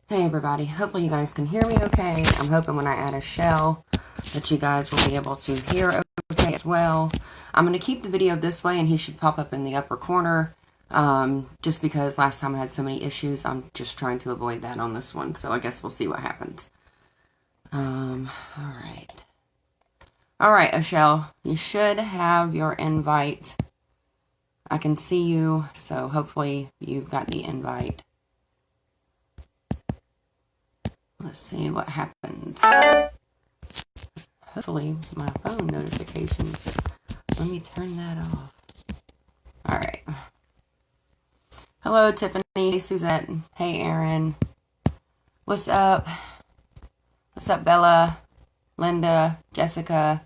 Hey everybody, hopefully you guys can hear me okay. I'm hoping when I add AshEL that you guys will be able to hear okay as well. I'm going to keep the video this way and he should pop up in the upper corner. Just because last time I had so many issues, I'm just trying to avoid that on this one. So I guess we'll see what happens. Alright. Alright, AshEL, you should have your invite. I can see you, so hopefully you've got the invite. Let's see what happens. Hopefully my phone notifications. Let me turn that off. Alright. Hello, Tiffany. Hey, Suzette. Hey, Aaron. What's up? What's up, Bella? Linda? Jessica?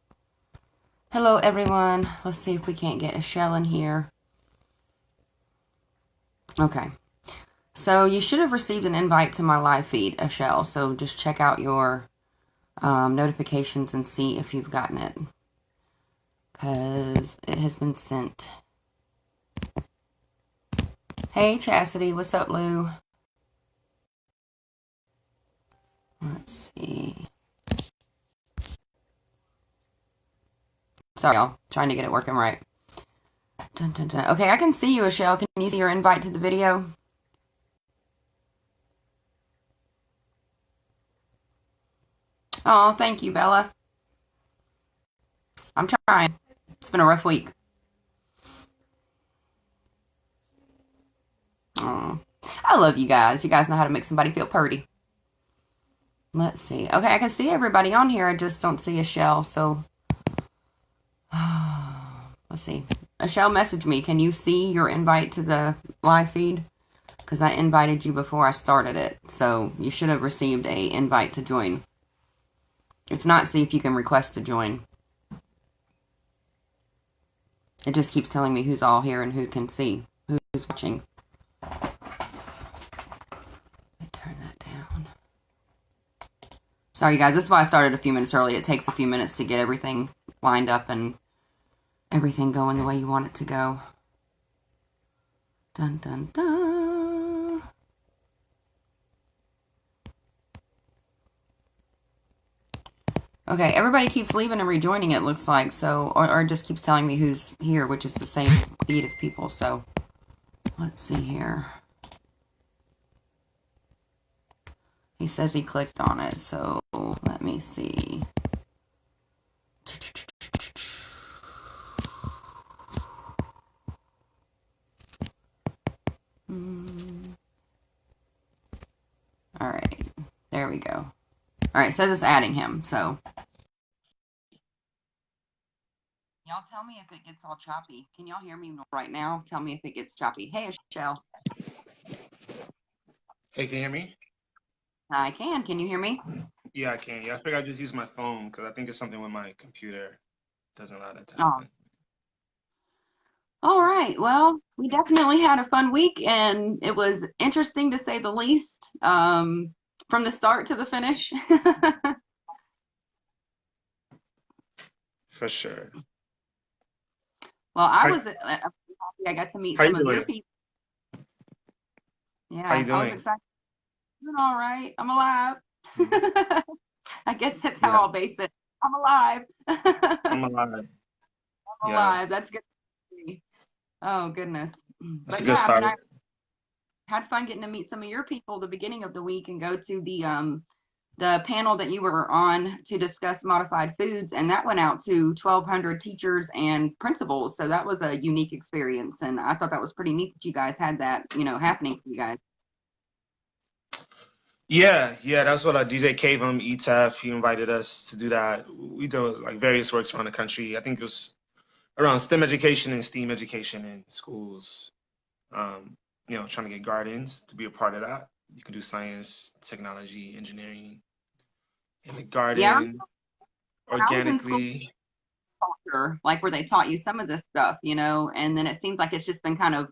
Hello, everyone. Let's see if we can't get AshEL in here. Okay. So you should have received an invite to my live feed, AshEL. So just check out your notifications and see if you've gotten it. Because it has been sent. Hey, Chastity. What's up, Lou? Let's see. Sorry, y'all. Trying to get it working right. Dun, dun, dun. Okay, I can see you, AshEL. Can you see your invite to the video? Oh, thank you, Bella. I'm trying. It's been a rough week. Oh, I love you guys. You guys know how to make somebody feel pretty. Let's see. Okay, I can see everybody on here. I just don't see AshEL, so... Let's see. AshEL, message me. Can you see your invite to the live feed? Because I invited you before I started it, so you should have received an invite to join. If not, see if you can request to join. It just keeps telling me who's all here and who can see, who's watching. Let me turn that down. Sorry, guys. This is why I started a few minutes early. It takes a few minutes to get everything lined up and everything going the way you want it to go. Dun, dun, dun. Okay, everybody keeps leaving and rejoining, it looks like, so, or just keeps telling me who's here, which is the same feed of people, so, let's see here. He says he clicked on it, so, let me see. Alright, there we go. Alright, it says it's adding him, so. Y'all tell me if it gets all choppy. Can y'all hear me right now? Tell me if it gets choppy. Hey, AshEL. Hey, can you hear me? I can. Can you hear me? Yeah, I can. Yeah, I figured I'd just use my phone because I think it's something with my computer. Doesn't allow that to Oh. happen. All right. Well, we definitely had a fun week, and it was interesting to say the least, from the start to the finish. For sure. Well, I How, was happy I got to meet how you some of your doing? people. How you Yeah, I was doing? excited. Doing all right. I'm alive. Mhm. I guess that's how Yeah, I'll base it. I'm alive. I'm I'm alive. Yeah, alive. That's good to see. Oh, goodness. that's a But good yeah, I mean, start. I had fun getting to meet some of your people the beginning of the week and go to the panel that you were on to discuss modified foods, and that went out to 1,200 teachers and principals. So that was a unique experience, and I thought that was pretty neat that you guys had that, happening for you guys. Yeah, that's what DJ Cavum, ETAF, he invited us to do that. We do like various works around the country. I think it was around STEM education and STEAM education in schools. Trying to get guardians to be a part of that. You can do science, technology, engineering in the Yeah, garden when I was in school organically. culture, like where they taught you some of this stuff, and then it seems like it's just been kind of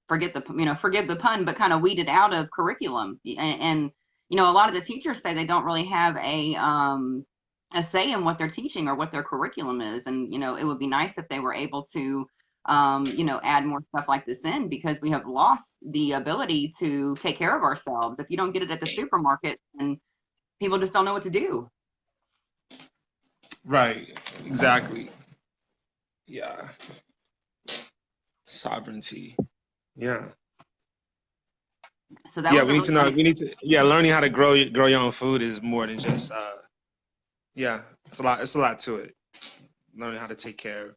forgive the pun, but kind of weeded out of curriculum. And a lot of the teachers say they don't really have a say in what they're teaching or what their curriculum is. And it would be nice if they were able to add more stuff like this in, because we have lost the ability to take care of ourselves. If you don't get it at the supermarket, then people just don't know what to do. Right. Exactly. Yeah. Sovereignty. Yeah. So that Yeah, was we a need to really know. We need to. Yeah, learning how to grow your own food is more than just. Yeah, it's a lot. It's a lot to it. Learning how to take care of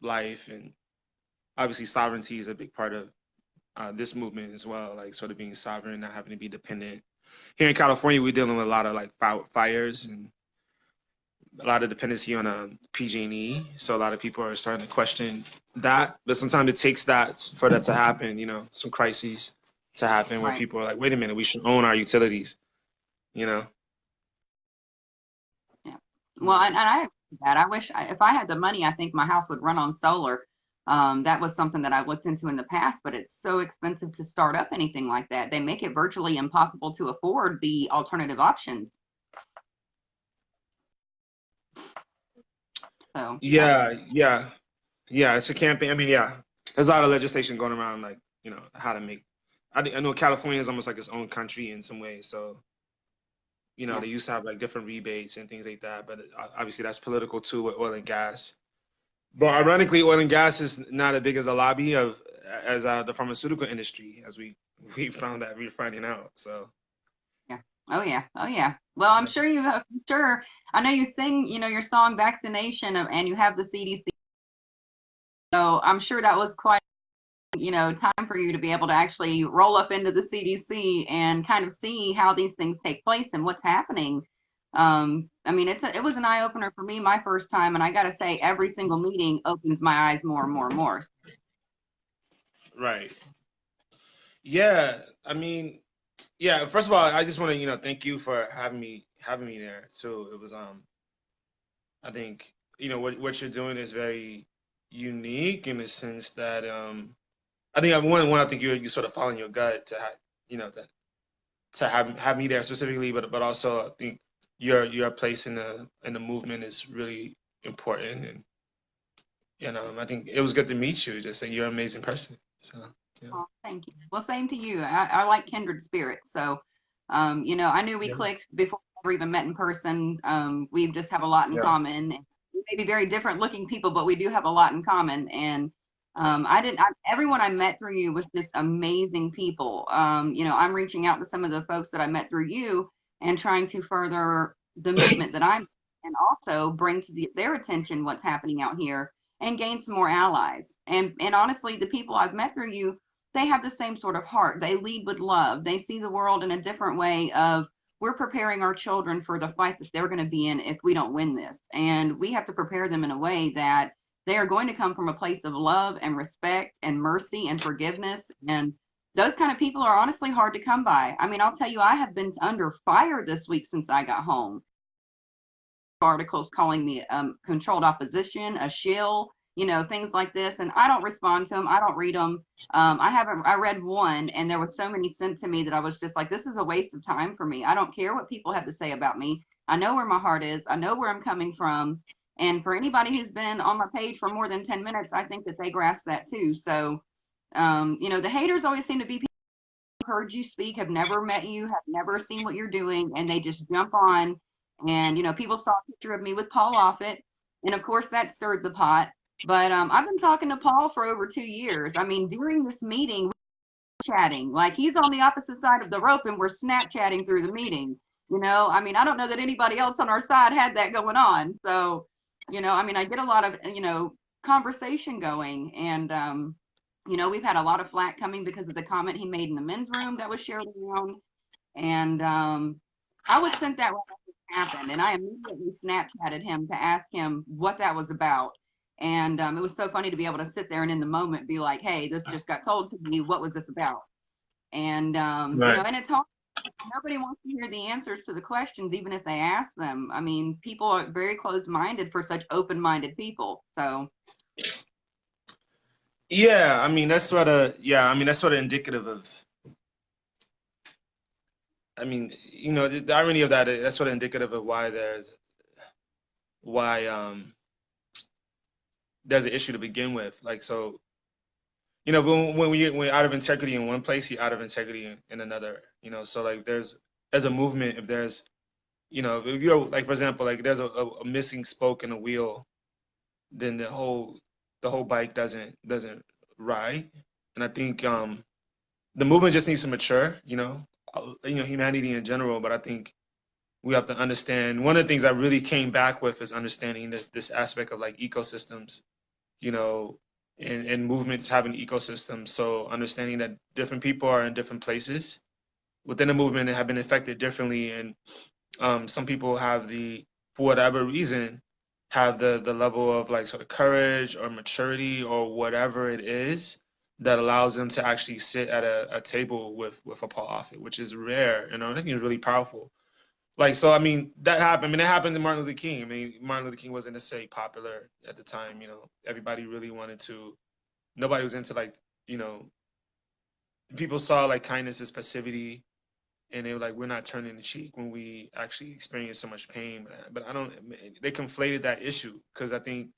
life, and obviously sovereignty is a big part of this movement as well. Like sort of being sovereign, not having to be dependent. Here in California, we're dealing with a lot of like fires and a lot of dependency on PG&E. So a lot of people are starting to question that. But sometimes it takes that for that to happen. You know, some crises to happen where right. people are like, "Wait a minute, we should own our utilities." You know. Yeah. Well, and I agree with that. I wish if I had the money, I think my house would run on solar. That was something that I've looked into in the past, but it's so expensive to start up anything like that. They make it virtually impossible to afford the alternative options. So Yeah, yeah, yeah. It's a campaign. I mean, yeah, there's a lot of legislation going around, like how to make. I know California is almost like its own country in some ways. So yeah. they used to have like different rebates and things like that, but obviously that's political too with oil and gas. But ironically, oil and gas is not as big as a lobby of as the pharmaceutical industry, as we found that we're finding out. So Yeah. Oh yeah. Oh yeah. Well, I'm sure you have, I'm sure. I know you sing, your song "Vaccination," and you have the CDC. So I'm sure that was quite, time for you to be able to actually roll up into the CDC and kind of see how these things take place and what's happening. I mean, it was an eye opener for me my first time, and I got to say, every single meeting opens my eyes more and more and more. right, yeah. I mean, yeah. First of all, I just want to thank you for having me there too. It was I think what you're doing is very unique in the sense that I think I think you sort of following your gut to to have me there specifically, but also I think your place in the movement is really important, and I think it was good to meet you. Just say you're an amazing person. So yeah, Oh, thank you. Well, same to you. I like kindred spirits. So, I knew we yeah, clicked before we ever even met in person. We just have a lot in yeah, common. We may be very different looking people, but we do have a lot in common. And everyone I met through you was just amazing people. I'm reaching out to some of the folks that I met through you and trying to further the movement that I'm, and also bring to their attention what's happening out here and gain some more allies. And honestly, the people I've met through you, they have the same sort of heart. They lead with love. They see the world in a different way of, we're preparing our children for the fight that they're going to be in if we don't win this. And we have to prepare them in a way that they are going to come from a place of love and respect and mercy and forgiveness. And those kind of people are honestly hard to come by. I mean, I'll tell you, I have been under fire this week since I got home. Articles calling me controlled opposition, a shill, things like this. And I don't respond to them. I don't read them. I read one, and there were so many sent to me that I was just like, this is a waste of time for me. I don't care what people have to say about me. I know where my heart is. I know where I'm coming from. And for anybody who's been on my page for more than 10 minutes, I think that they grasp that too. So, the haters always seem to be people who heard you speak, have never met you, have never seen what you're doing, and they just jump on. And people saw a picture of me with Paul Offit, and of course that stirred the pot. But I've been talking to Paul for over 2 years. I mean, during this meeting, we're chatting like he's on the opposite side of the rope, and we're Snapchatting through the meeting. I mean, I don't know that anybody else on our side had that going on. So, I mean, I get a lot of conversation going, and we've had a lot of flack coming because of the comment he made in the men's room that was shared around. And I was sent that when it happened, and I immediately Snapchatted him to ask him what that was about. And it was so funny to be able to sit there and in the moment be like, hey, this just got told to me. What was this about? And, right. and it's hard. Nobody wants to hear the answers to the questions, even if they ask them. I mean, people are very closed-minded for such open-minded people. So, Yeah, I mean that's sort of indicative of. I mean, the irony of that, that's sort of indicative of why there's an issue to begin with. Like, so, you know, when you're out of integrity in one place, you're out of integrity in another, you know? So like there's, as a movement, if there's, you know, if you're like, for example, like there's a missing spoke in a wheel, then the whole bike doesn't ride. And I think the movement just needs to mature, you know, humanity in general. But I think we have to understand, one of the things I really came back with is understanding that this aspect of like ecosystems, you know, and movements having ecosystems. So understanding that different people are in different places within a movement and have been affected differently. And some people have for whatever reason, have the level of like sort of courage or maturity or whatever it is that allows them to actually sit at a table with a Paul Offit, which is rare, you know, and I think it's really powerful. Like, so, I mean, that happened. I mean, it happened to Martin Luther King. I mean, Martin Luther King wasn't necessarily popular at the time, you know, everybody really wanted to, nobody was into like, you know, people saw like kindness as passivity, and they were like, we're not turning the cheek when we actually experience so much pain. But I don't, they conflated that issue, because I think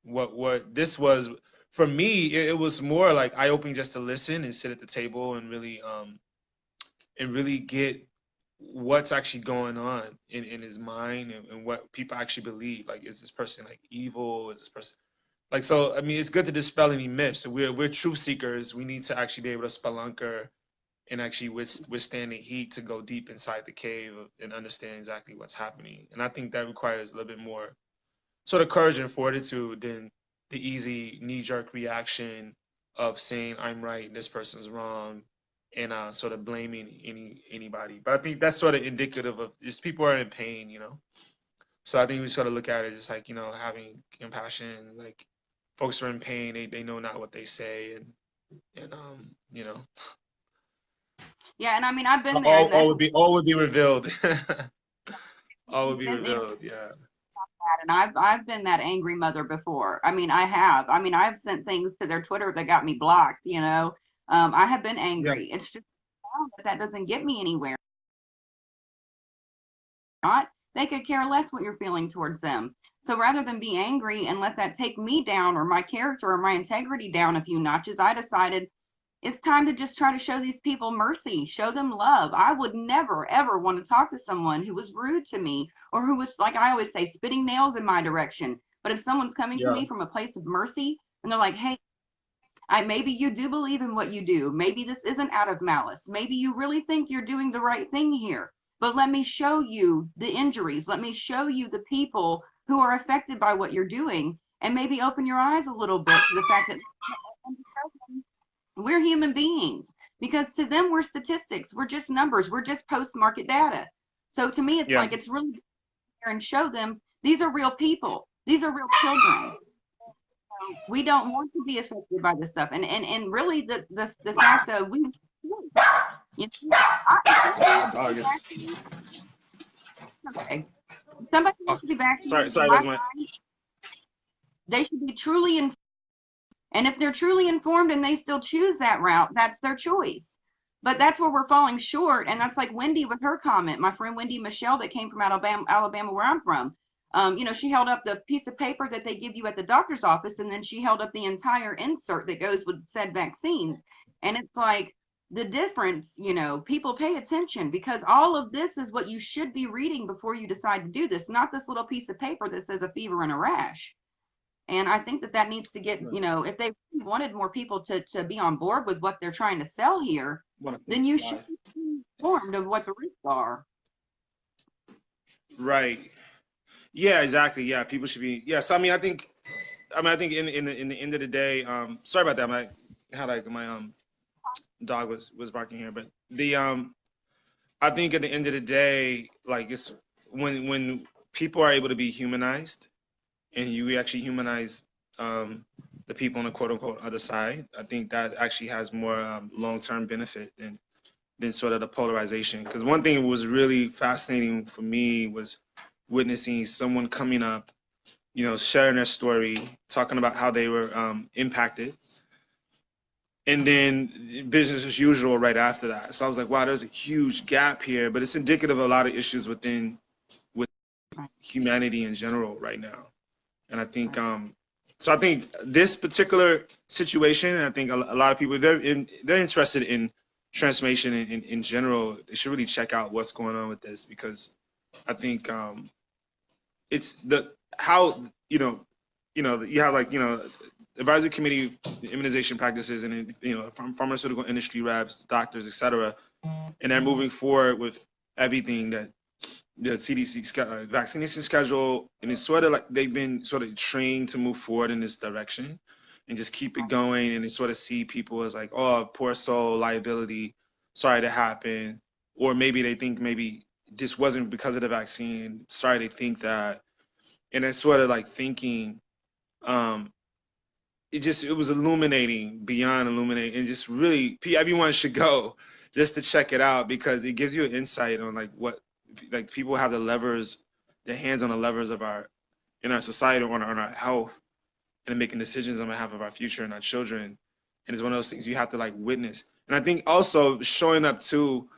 what this was, for me, it was more like eye-opening just to listen and sit at the table and really get what's actually going on in his mind, and what people actually believe. Like, is this person like evil? Is this person like, so I mean, it's good to dispel any myths. We're truth seekers. We need to actually be able to spelunker and actually withstand the heat to go deep inside the cave and understand exactly what's happening. And I think that requires a little bit more sort of courage and fortitude than the easy knee-jerk reaction of saying I'm right and this person's wrong, and sort of blaming anybody. But I think that's sort of indicative of just people are in pain, you know. So I think we sort of look at it just like, you know, having compassion. Like, folks are in pain, they know not what they say, and you know, Yeah, and I mean, I've been there, and all would be revealed. All would be been, you know, revealed. Yeah. and I've been that angry mother before. I mean, I have. I mean, I've sent things to their Twitter that got me blocked. You know, I have been Yeah. angry. It's just that doesn't get me anywhere. Not, they could care less what you're feeling towards them. So rather than be angry and let that take me down or my character or my integrity down a few notches, I decided it's time to just try to show these people mercy, show them love. I would never, ever want to talk to someone who was rude to me or who was, like I always say, spitting nails in my direction. But if someone's coming to Yeah. me from a place of mercy and they're like, hey, maybe you do believe in what you do. Maybe this isn't out of malice. Maybe you really think you're doing the right thing here. But let me show you the injuries. Let me show you the people who are affected by what you're doing, and maybe open your eyes a little bit to the fact that we're human beings, because to them we're statistics, we're just numbers, we're just post-market data. So to me, it's Yeah. like it's really here and show them these are real people, these are real children. We don't want to be affected by this stuff, and really the fact of we, you know, My dog is. okay, somebody Oh, needs to be vaccinated. sorry. That's my. They should be truly informed, and if they're truly informed and they still choose that route, that's their choice. But that's where we're falling short, and that's like Wendy with her comment. My friend Wendy Michelle, that came from Alabama, where I'm from. You know, she held up the piece of paper that they give you at the doctor's office, and then she held up the entire insert that goes with said vaccines. And it's like the difference, you know, people pay attention, because all of this is what you should be reading before you decide to do this, not this little piece of paper that says a fever and a rash. And I think that needs to get, you know, if they wanted more people to be on board with what they're trying to sell here, then you should be informed of what the risks are. Right. Yeah. Exactly. Yeah. People should be. Yeah. So I mean, I think in the end of the day, sorry about that. My had like my dog was barking here, but I think at the end of the day, like, it's when people are able to be humanized, and you actually humanize the people on the quote unquote other side, I think that actually has more long-term benefit than sort of the polarization. Because one thing that was really fascinating for me was witnessing someone coming up, you know, sharing their story, talking about how they were impacted, and then business as usual right after that. So I was like, wow, there's a huge gap here, but it's indicative of a lot of issues with humanity in general right now. And I think So I think this particular situation, I think a lot of people, they're interested in transformation in general. They should really check out what's going on with this, because I think it's how, you have, like, advisory committee, immunization practices, and, from pharmaceutical industry reps, doctors, etc. And they're moving forward with everything that the CDC vaccination schedule, and it's sort of like they've been sort of trained to move forward in this direction and just keep it going, and they sort of see people as like, oh, poor soul, liability, sorry to happen, or maybe they think maybe this wasn't because of the vaccine, sorry they think that, and it's sort of like thinking, um, it was illuminating, beyond illuminating, and just really everyone should go just to check it out, because it gives you an insight on like what, like, people have the levers, their hands on the levers of our in our society, on our health, and making decisions on behalf of our future and our children. And it's one of those things you have to like witness. And I think also showing up too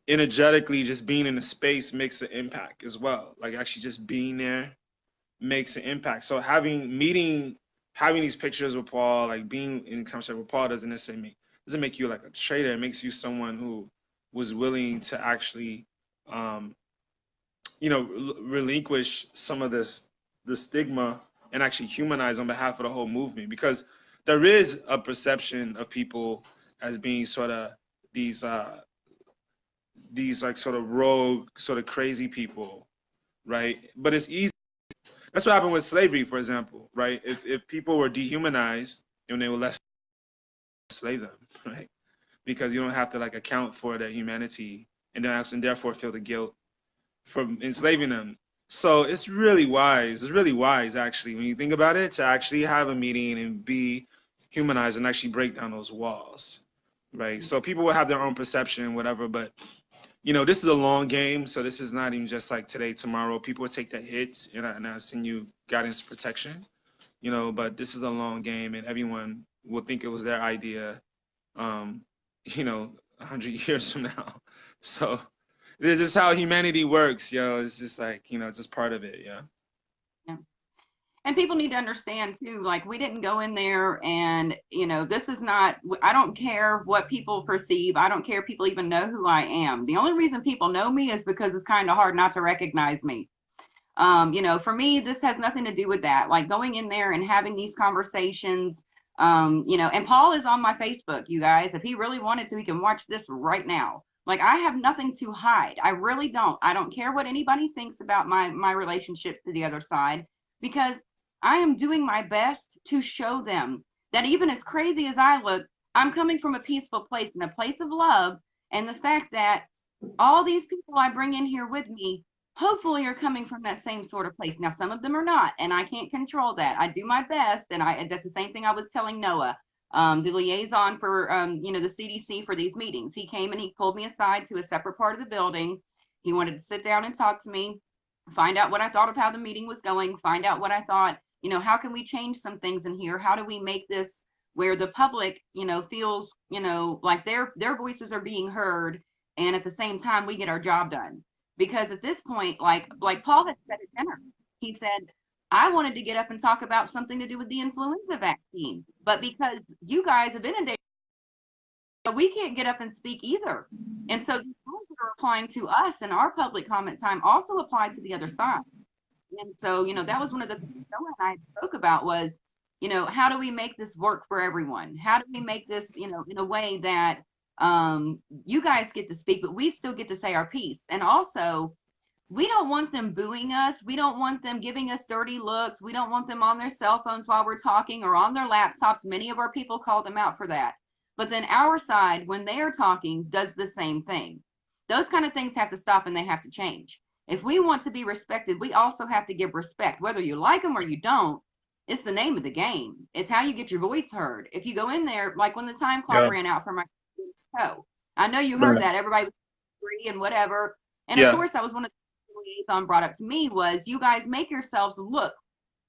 energetically, just being in the space makes an impact as well. Like actually just being there makes an impact. So having these pictures with Paul, like being in conversation with Paul, doesn't necessarily make you like a traitor. It makes you someone who was willing to actually, relinquish some of the stigma and actually humanize on behalf of the whole movement, because there is a perception of people as being sort of these like sort of rogue, sort of crazy people, right? But it's easy. That's what happened with slavery, for example, right? If people were dehumanized, and they were less slave them, right? Because you don't have to like account for their humanity, and therefore feel the guilt from enslaving them. So it's really wise. It's really wise, actually, when you think about it, to actually have a meeting and be humanized and actually break down those walls, right? So people will have their own perception, whatever, but this is a long game. So this is not even just like today, tomorrow. People will take the hits, and I send you guidance, protection, but this is a long game, and everyone will think it was their idea, 100 years from now. So this is how humanity works, It's just like, just part of it, yeah. Yeah. And people need to understand too, like we didn't go in there and, this is not, I don't care what people perceive. I don't care if people even know who I am. The only reason people know me is because it's kind of hard not to recognize me. For me, this has nothing to do with that. Like going in there and having these conversations, and Paul is on my Facebook, you guys. If he really wanted to, he can watch this right now. Like I have nothing to hide. I really don't. I don't care what anybody thinks about my relationship to the other side, because I am doing my best to show them that even as crazy as I look, I'm coming from a peaceful place and a place of love. And the fact that all these people I bring in here with me hopefully are coming from that same sort of place. Now, some of them are not, and I can't control that. I do my best, and that's the same thing I was telling Noah, the liaison for the CDC for these meetings. He came and he pulled me aside to a separate part of the building. He wanted to sit down and talk to me, find out what I thought of how the meeting was going, find out what I thought, how can we change some things in here? How do we make this where the public, feels, like their voices are being heard, and at the same time we get our job done? Because at this point, like Paul had said at dinner, he said, I wanted to get up and talk about something to do with the influenza vaccine, but because you guys have inundated, we can't get up and speak either. And so these rules that are applying to us and our public comment time also apply to the other side. And so, that was one of the things Noah and I spoke about was, how do we make this work for everyone? How do we make this, in a way that you guys get to speak, but we still get to say our piece. And also, we don't want them booing us. We don't want them giving us dirty looks. We don't want them on their cell phones while we're talking or on their laptops. Many of our people call them out for that. But then our side, when they are talking, does the same thing. Those kind of things have to stop and they have to change. If we want to be respected, we also have to give respect, whether you like them or you don't. It's the name of the game. It's how you get your voice heard. If you go in there, like when the time clock ran out for my show, I know you heard that everybody was free and whatever. And of course, that was one of the liaison brought up to me was, you guys make yourselves look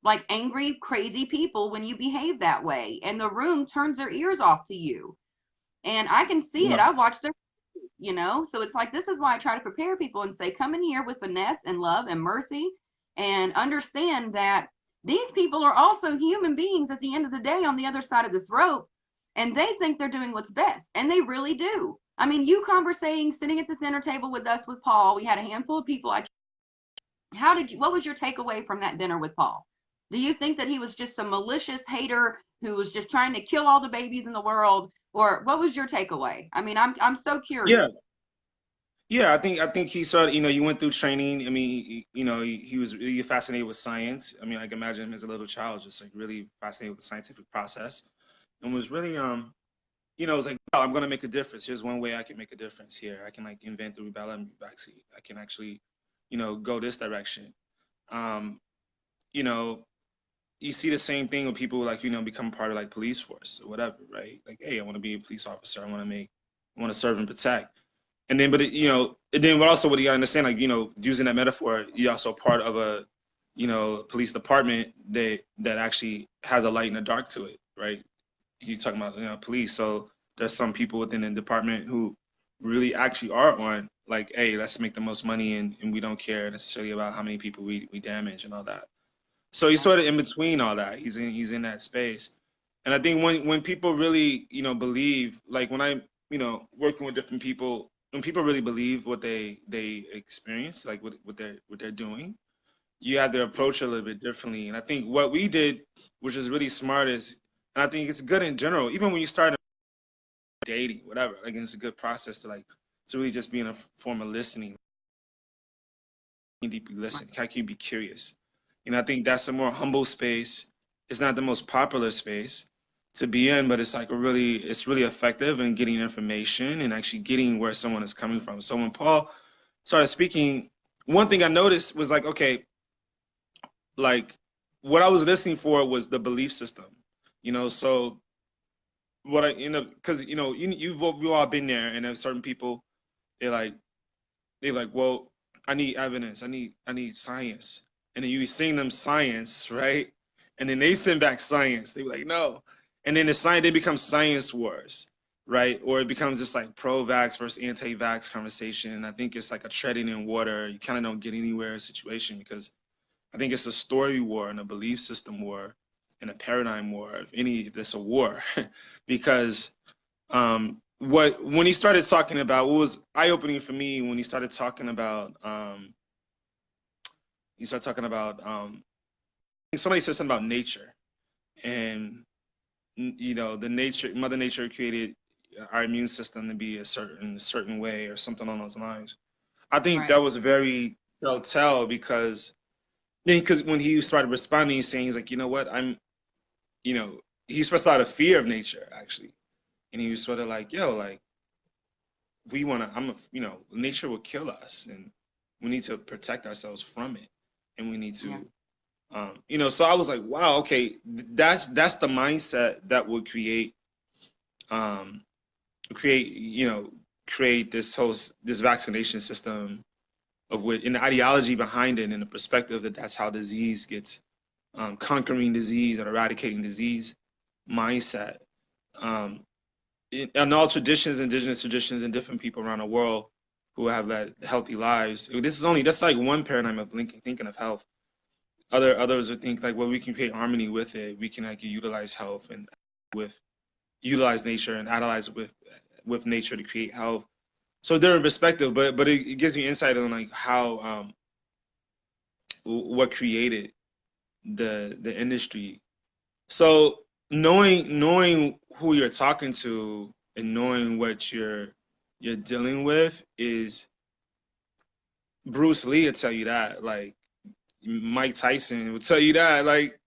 like angry, crazy people when you behave that way, and the room turns their ears off to you. And I can see it. I watched their, so it's like, this is why I try to prepare people and say, come in here with finesse and love and mercy, and understand that These people are also human beings at the end of the day on the other side of this rope, and they think they're doing what's best, and they really do. I mean, you conversating, sitting at the dinner table with us with Paul, we had a handful of people. What was your takeaway from that dinner with Paul? Do you think that he was just a malicious hater who was just trying to kill all the babies in the world, or what was your takeaway? I mean, I'm so curious. Yeah, I think he saw, you went through training. I mean, he was really fascinated with science. I mean, I can imagine him as a little child, just like really fascinated with the scientific process, and was really, it was like, wow, I'm gonna make a difference. Here's one way I can make a difference here. I can like invent the rubella vaccine. I can actually, go this direction. Um, you know, you see the same thing with people like, become part of like police force or whatever, right? Like, hey, I want to be a police officer. I want to serve and protect. And then, but also what you gotta understand, like, using that metaphor, you're also part of a, police department that actually has a light in the dark to it, right? You're talking about, police. So there's some people within the department who really actually are on like, hey, let's make the most money, and we don't care necessarily about how many people we damage and all that. So he's sort of in between all that. He's in that space. And I think when people really, believe, like when I, working with different people, when people really believe what they experience, like what they're doing, you have to approach it a little bit differently. And I think what we did, which is really smart, is, and I think it's good in general, even when you start dating, whatever, like it's a good process to really just be in a form of listening, deeply listen. How can you be curious? I think that's a more humble space. It's not the most popular space to be in, but it's like it's really effective in getting information and actually getting where someone is coming from. So when Paul started speaking, one thing I noticed was like, okay, like what I was listening for was the belief system, so what I end up, because we've all been there, and then certain people, they're like, well, I need evidence. I need science. And then you sing them science, right? And then they send back science. They be like, no. And then they become science wars, right? Or it becomes just like pro-vax versus anti-vax conversation. And I think it's like a treading in water. You kind of don't get anywhere situation, because I think it's a story war and a belief system war and a paradigm war. If there's a war, because when he started talking about, what was eye-opening for me when he started talking about somebody said something about nature, and the mother nature created our immune system to be a certain way or something on those lines. I think that was very telltale, because when he started responding, he's saying, he's like, you know what, he expressed a lot of fear of nature, actually. And he was sort of like, yo, like, nature will kill us, and we need to protect ourselves from it. And we need to, so I was like, wow, okay, that's the mindset that would create this vaccination system, of which, and the ideology behind it, and the perspective that's how disease gets, conquering disease and eradicating disease mindset. And all traditions, indigenous traditions, and different people around the world who have that healthy lives. That's like one paradigm of thinking of health. Others would think like, well, we can create harmony with it. We can like utilize health and utilize nature and analyze with nature to create health. So different perspective, but it gives you insight on like how what created the industry. So knowing who you're talking to and knowing what you're dealing with is, Bruce Lee will tell you that, like Mike Tyson will tell you that, like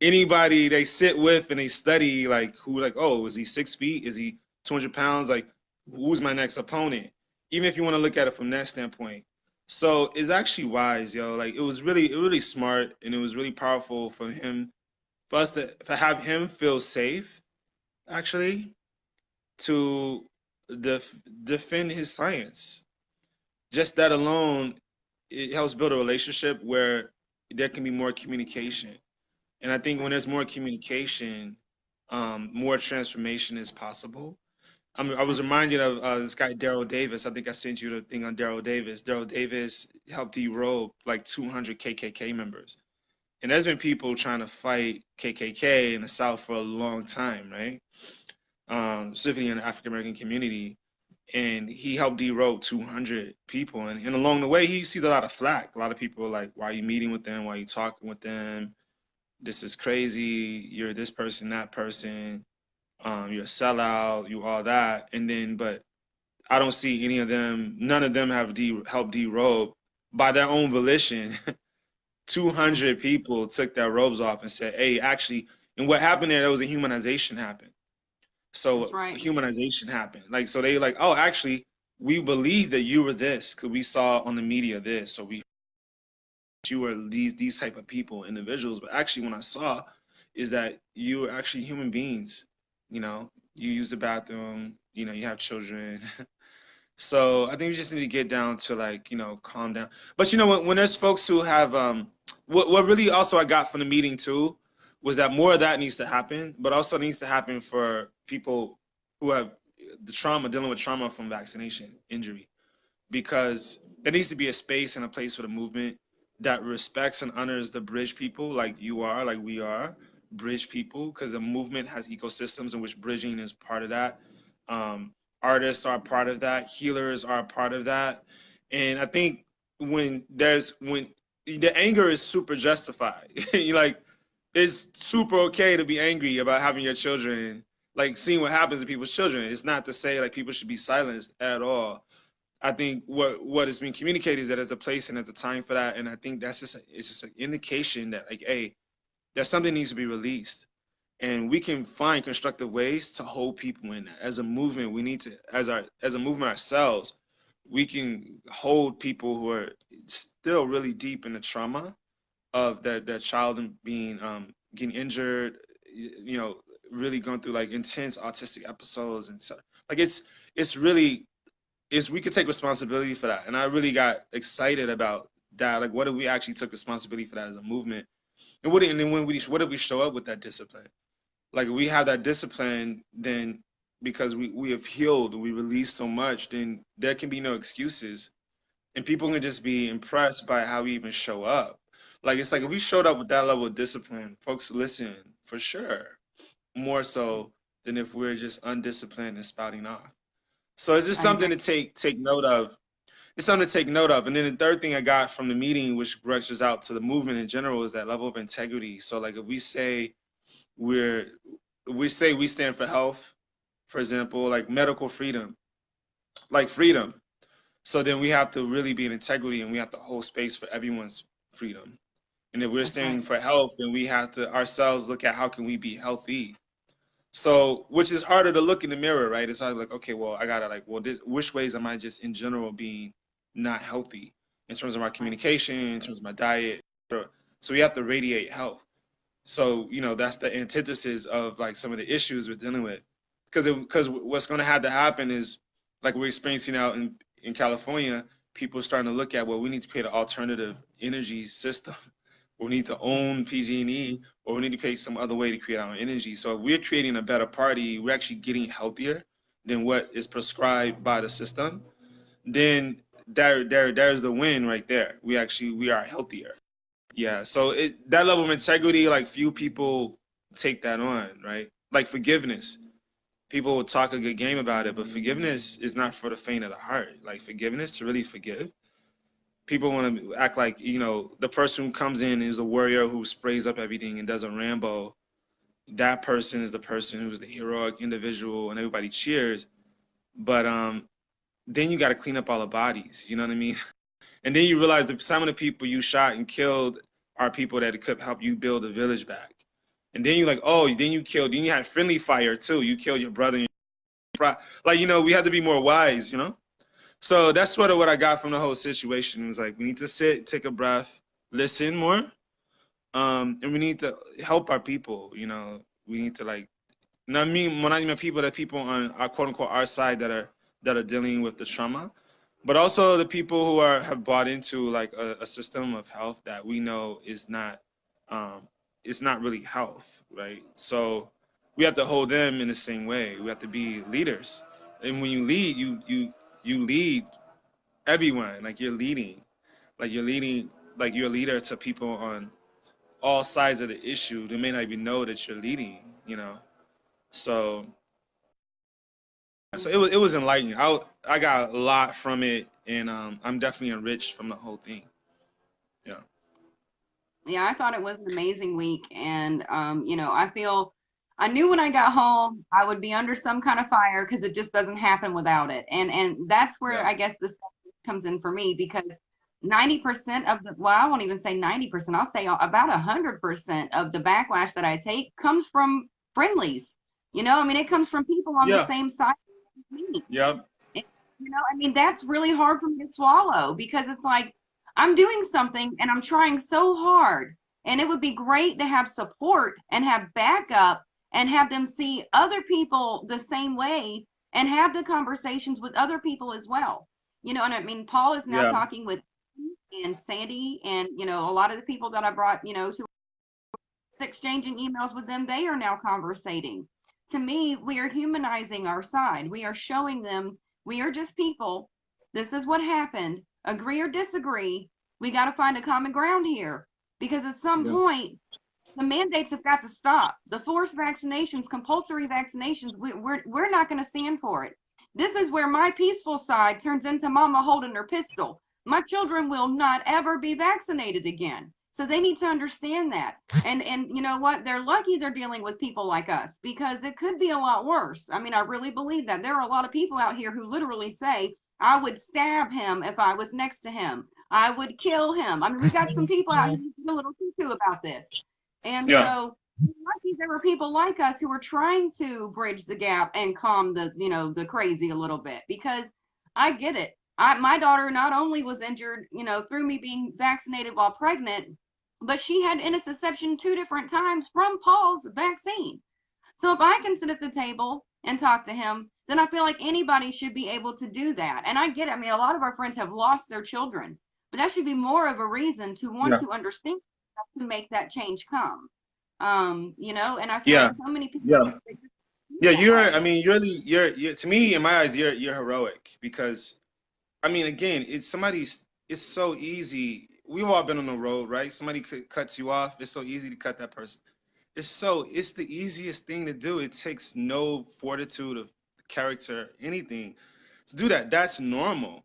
anybody they sit with and they study, like who, like, oh, is he 6 feet? Is he 200 pounds? Like, who's my next opponent? Even if you want to look at it from that standpoint. So it's actually wise, yo. Like it was really smart, and it was really powerful for us to have him feel safe, actually, to defend his science. Just that alone, it helps build a relationship where there can be more communication. And I think when there's more communication, more transformation is possible. I was reminded of this guy, Daryl Davis. I think I sent you the thing on Daryl Davis. Daryl Davis helped derobe like 200 KKK members. And there's been people trying to fight KKK in the South for a long time, right? Specifically in the African American community. And he helped derobe 200 people. And along the way, he received a lot of flack. A lot of people were like, why are you meeting with them? Why are you talking with them? This is crazy. You're this person, that person. You're a sellout, you all that. And then, but I don't see any of them, none of them have helped derobe by their own volition. 200 people took their robes off and said, hey, actually, and what happened there was a humanization happened. So right. humanization happened. Like, so they like, oh, actually, we believe that you were this because we saw on the media this, so we you were these type of people, individuals. But actually, when I saw, is that you were actually human beings. You know, you use the bathroom. You know, you have children. So I think we just need to get down to like, you know, calm down. But you know, when there's folks who have what really also I got from the meeting too was that more of that needs to happen, but also needs to happen for people who have the trauma, dealing with trauma from vaccination injury, because there needs to be a space and a place for the movement that respects and honors the bridge people like you are, like we are, bridge people, because the movement has ecosystems in which bridging is part of that. Artists are part of that, healers are a part of that. And I think when the anger is super justified, you like it's super okay to be angry about having your children, like seeing what happens to people's children. It's not to say like people should be silenced at all. I think what is being communicated is that there's a place and there's a time for that, and I think that's it's just an indication that like, hey, that something needs to be released, and we can find constructive ways to hold people in that. As a movement, we need to, as a movement ourselves, we can hold people who are still really deep in the trauma of their child being getting injured, you know, really going through like intense autistic episodes and stuff. Like it's really is we could take responsibility for that. And I really got excited about that. Like, what if we actually took responsibility for that as a movement? And what if we show up with that discipline? Like, if we have that discipline, then because we have healed, we release so much, then there can be no excuses. And people can just be impressed by how we even show up. Like, it's like if we showed up with that level of discipline, folks listen for sure, more so than if we're just undisciplined and spouting off. So it's just I something agree. to take note of. It's something to take note of. And then the third thing I got from the meeting, which branches out to the movement in general, is that level of integrity. So like if we say we're if we say we stand for health, for example, like medical freedom, like freedom. So then we have to really be in integrity and we have to hold space for everyone's freedom. And if we're That's right. standing for health, then we have to ourselves look at how can we be healthy. So, which is harder to look in the mirror, right? It's hard like, okay, well, I gotta like, well, which ways am I just in general being not healthy in terms of my Right. communication, in terms of my diet? So we have to radiate health. So, you know, that's the antithesis of like some of the issues we're dealing with. Because what's going to have to happen is like we're experiencing out in California, people are starting to look at, well, we need to create an alternative energy system. We need to own PG&E, or we need to create some other way to create our own energy. So if we're creating a better party, we're actually getting healthier than what is prescribed by the system. Then there's the win right there. We are healthier. Yeah. So that level of integrity, like few people take that on, right? Like forgiveness. People will talk a good game about it, but forgiveness is not for the faint of the heart. Like forgiveness, to really forgive, people want to act like, you know, the person who comes in is a warrior who sprays up everything and does a Rambo. That person is the person who's the heroic individual and everybody cheers. But then you got to clean up all the bodies. You know what I mean? And then you realize that some of the people you shot and killed are people that could help you build the village back. And then you're like, oh, then you had friendly fire too. You killed your brother. And like, you know, we had to be more wise, you know? So that's sort of what I got from the whole situation. It was like, we need to sit, take a breath, listen more. And we need to help our people, you know, we need to like, not me, when I mean people, that people on our quote unquote our side that are dealing with the trauma, but also the people who have bought into like a system of health that we know um, is not really health, right? So we have to hold them in the same way. We have to be leaders, and when you lead, you lead everyone. Like you're leading, like you're a leader to people all sides of the issue. They may not even know that you're leading, you know. So it was enlightening. I got a lot from it, and I'm definitely enriched from the whole thing. Yeah. Yeah, I thought it was an amazing week. And, I knew when I got home, I would be under some kind of fire because it just doesn't happen without it. And that's where Yeah. I guess this comes in for me because 90% of the, well, I won't even say 90%, I'll say about 100% of the backlash that I take comes from friendlies. I mean, it comes from people on the Yeah. same side as me. Yeah. And, I mean, that's really hard for me to swallow because it's like I'm doing something and I'm trying so hard. And it would be great to have support and have backup and have them see other people the same way and have the conversations with other people as well. And I mean, Paul is now Yeah. talking with and Sandy and, a lot of the people that I brought, to exchanging emails with them, they are now conversating. To me, we are humanizing our side. We are showing them we are just people. This is what happened. Agree or disagree, we got to find a common ground here because at some Yeah. point, the mandates have got to stop. The forced vaccinations, compulsory vaccinations, we're not going to stand for it. This is where my peaceful side turns into mama holding her pistol. My children will not ever be vaccinated again. So they need to understand that. And you know what? They're lucky they're dealing with people like us because it could be a lot worse. I mean, I really believe that. There are a lot of people out here who literally say, I would stab him if I was next to him. I would kill him. I mean, we got some people out here who's a little cuckoo about this. And Yeah. so lucky there were people like us who were trying to bridge the gap and calm the crazy a little bit because I get it. My daughter not only was injured, through me being vaccinated while pregnant, but she had intussusception 2 different times from Paul's vaccine. So if I can sit at the table and talk to him, then I feel like anybody should be able to do that. And I get it. I mean, a lot of our friends have lost their children, but that should be more of a reason to want Yeah. to understand to make that change come. And I feel Yeah. like so many people. Yeah. Yeah. I Way. mean, you're to me, in my eyes, you're heroic because, I mean, again, it's so easy. We've all been on the road, right? Somebody cuts you off. It's so easy to cut that person. It's the easiest thing to do. It takes no fortitude of character, anything to do that. That's normal.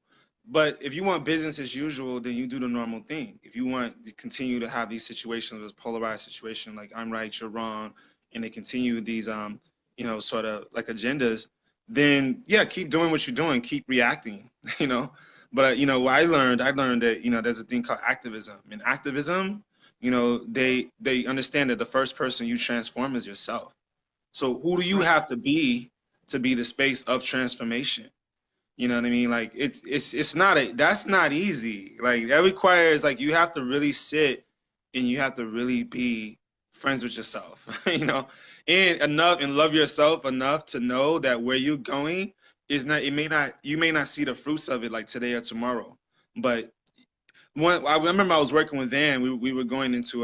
But if you want business as usual, then you do the normal thing. If you want to continue to have these situations, this polarized situation, like I'm right, you're wrong, and they continue these sort of like agendas, then yeah, keep doing what you're doing, keep reacting, you know. But what I learned that, there's a thing called activism. And activism, they understand that the first person you transform is yourself. So who do you have to be the space of transformation? You know what I mean? Like it's not that's not easy. Like that requires, like, you have to really sit and you have to really be friends with yourself, and love yourself enough to know that where you're going is not, you may not see the fruits of it like today or tomorrow. But I remember I was working with Van. We were going into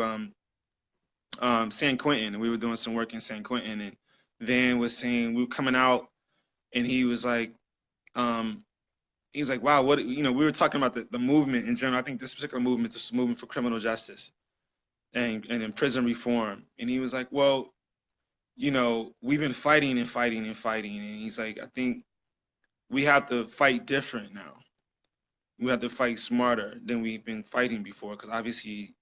San Quentin, and we were doing some work in San Quentin, and Van was saying, we were coming out, and he was like, wow, what, we were talking about the movement in general. I think this particular movement is a movement for criminal justice and in prison reform. And he was like, well, we've been fighting and fighting and fighting. And he's like, I think we have to fight different now. We have to fight smarter than we've been fighting before, because obviously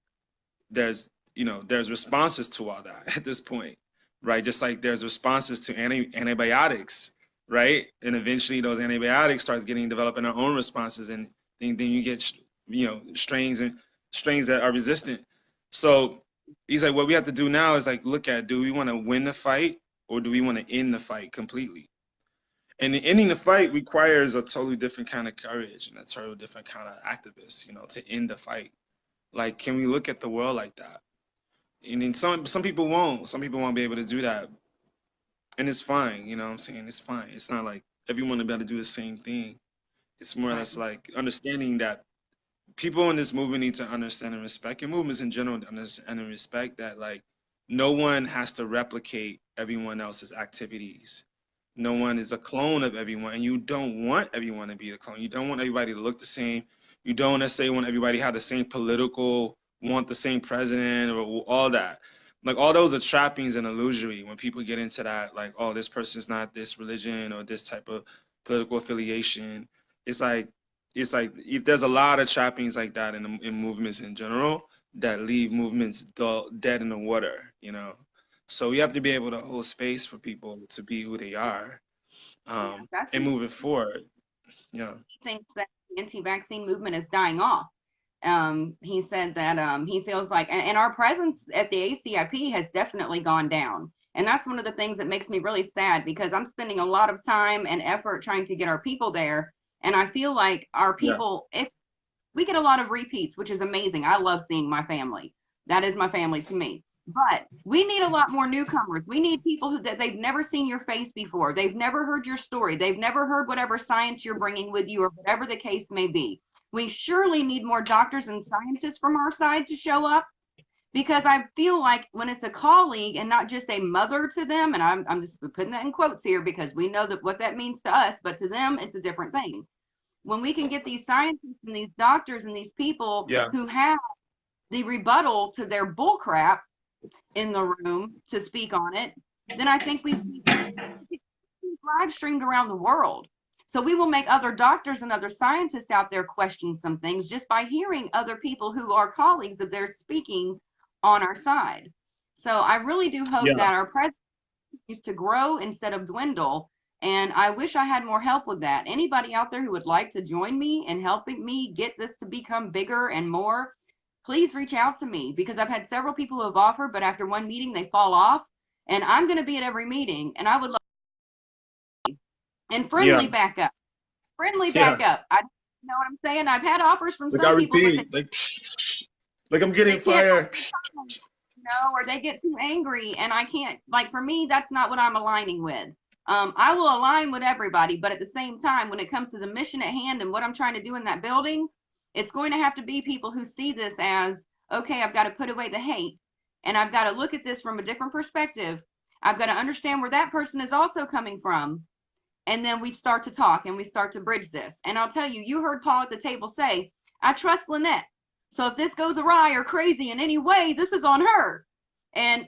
there's responses to all that at this point, right? Just like there's responses to antibiotics, right? And eventually those antibiotics starts getting developing their own responses, and then you get strains that are resistant. So he's like, what we have to do now is like look at, do we want to win the fight or do we want to end the fight completely? And ending the fight requires a totally different kind of courage and a totally different kind of activist, to end the fight. Like, can we look at the world like that? And then some people won't. Some people won't be able to do that. And it's fine, you know what I'm saying? It's fine. It's not like everyone will be able to do the same thing. It's more or less like understanding that people in this movement need to understand and respect, and movements in general understand and respect that, like, no one has to replicate everyone else's activities. No one is a clone of everyone, and you don't want everyone to be a clone. You don't want everybody to look the same. You don't necessarily want everybody to have the same political want the same president or all that. Like all those are trappings and illusory when people get into that, like, oh, this person's not this religion or this type of political affiliation. It's like there's a lot of trappings like that in movements in general that leave movements dead in the water, you know. So we have to be able to hold space for people to be who they are, That's and what moving forward. Yeah. he thinks that the anti-vaccine movement is dying off. He said that he feels like, and our presence at the ACIP has definitely gone down. And that's one of the things that makes me really sad, because I'm spending a lot of time and effort trying to get our people there. And I feel like our Yeah. people, if we get a lot of repeats, which is amazing. I love seeing my family. That is my family to me. But we need a lot more newcomers. We need people that they've never seen your face before. They've never heard your story. They've never heard whatever science you're bringing with you, or whatever the case may be. We surely need more doctors and scientists from our side to show up, because I feel like when it's a colleague and not just a mother to them, and I'm just putting that in quotes here because we know that what that means to us, but to them, it's a different thing. When we can get these scientists and these doctors and these people Yeah. who have the rebuttal to their bullcrap in the room to speak on it, then I think we live streamed around the world. So we will make other doctors and other scientists out there question some things just by hearing other people who are colleagues of theirs speaking on our side. So I really do hope Yeah. that our presence is to grow instead of dwindle. And I wish I had more help with that. Anybody out there who would like to join me in helping me get this to become bigger and more, please reach out to me, because I've had several people who have offered, but after one meeting they fall off. And I'm going to be at every meeting, and I would love and friendly Yeah. backup. Friendly Yeah. backup. I you know what I'm saying? I've had offers from Like I some people, but repeat, like I'm getting they can't, fire. or they get too angry, and I can't, like, for me, that's not what I'm aligning with. I will align with everybody, but at the same time, when it comes to the mission at hand and what I'm trying to do in that building, it's going to have to be people who see this as, okay, I've got to put away the hate, and I've got to look at this from a different perspective. I've got to understand where that person is also coming from. And then we start to talk and we start to bridge this. And I'll tell you, you heard Paul at the table say, I trust Lynette. So if this goes awry or crazy in any way, this is on her. And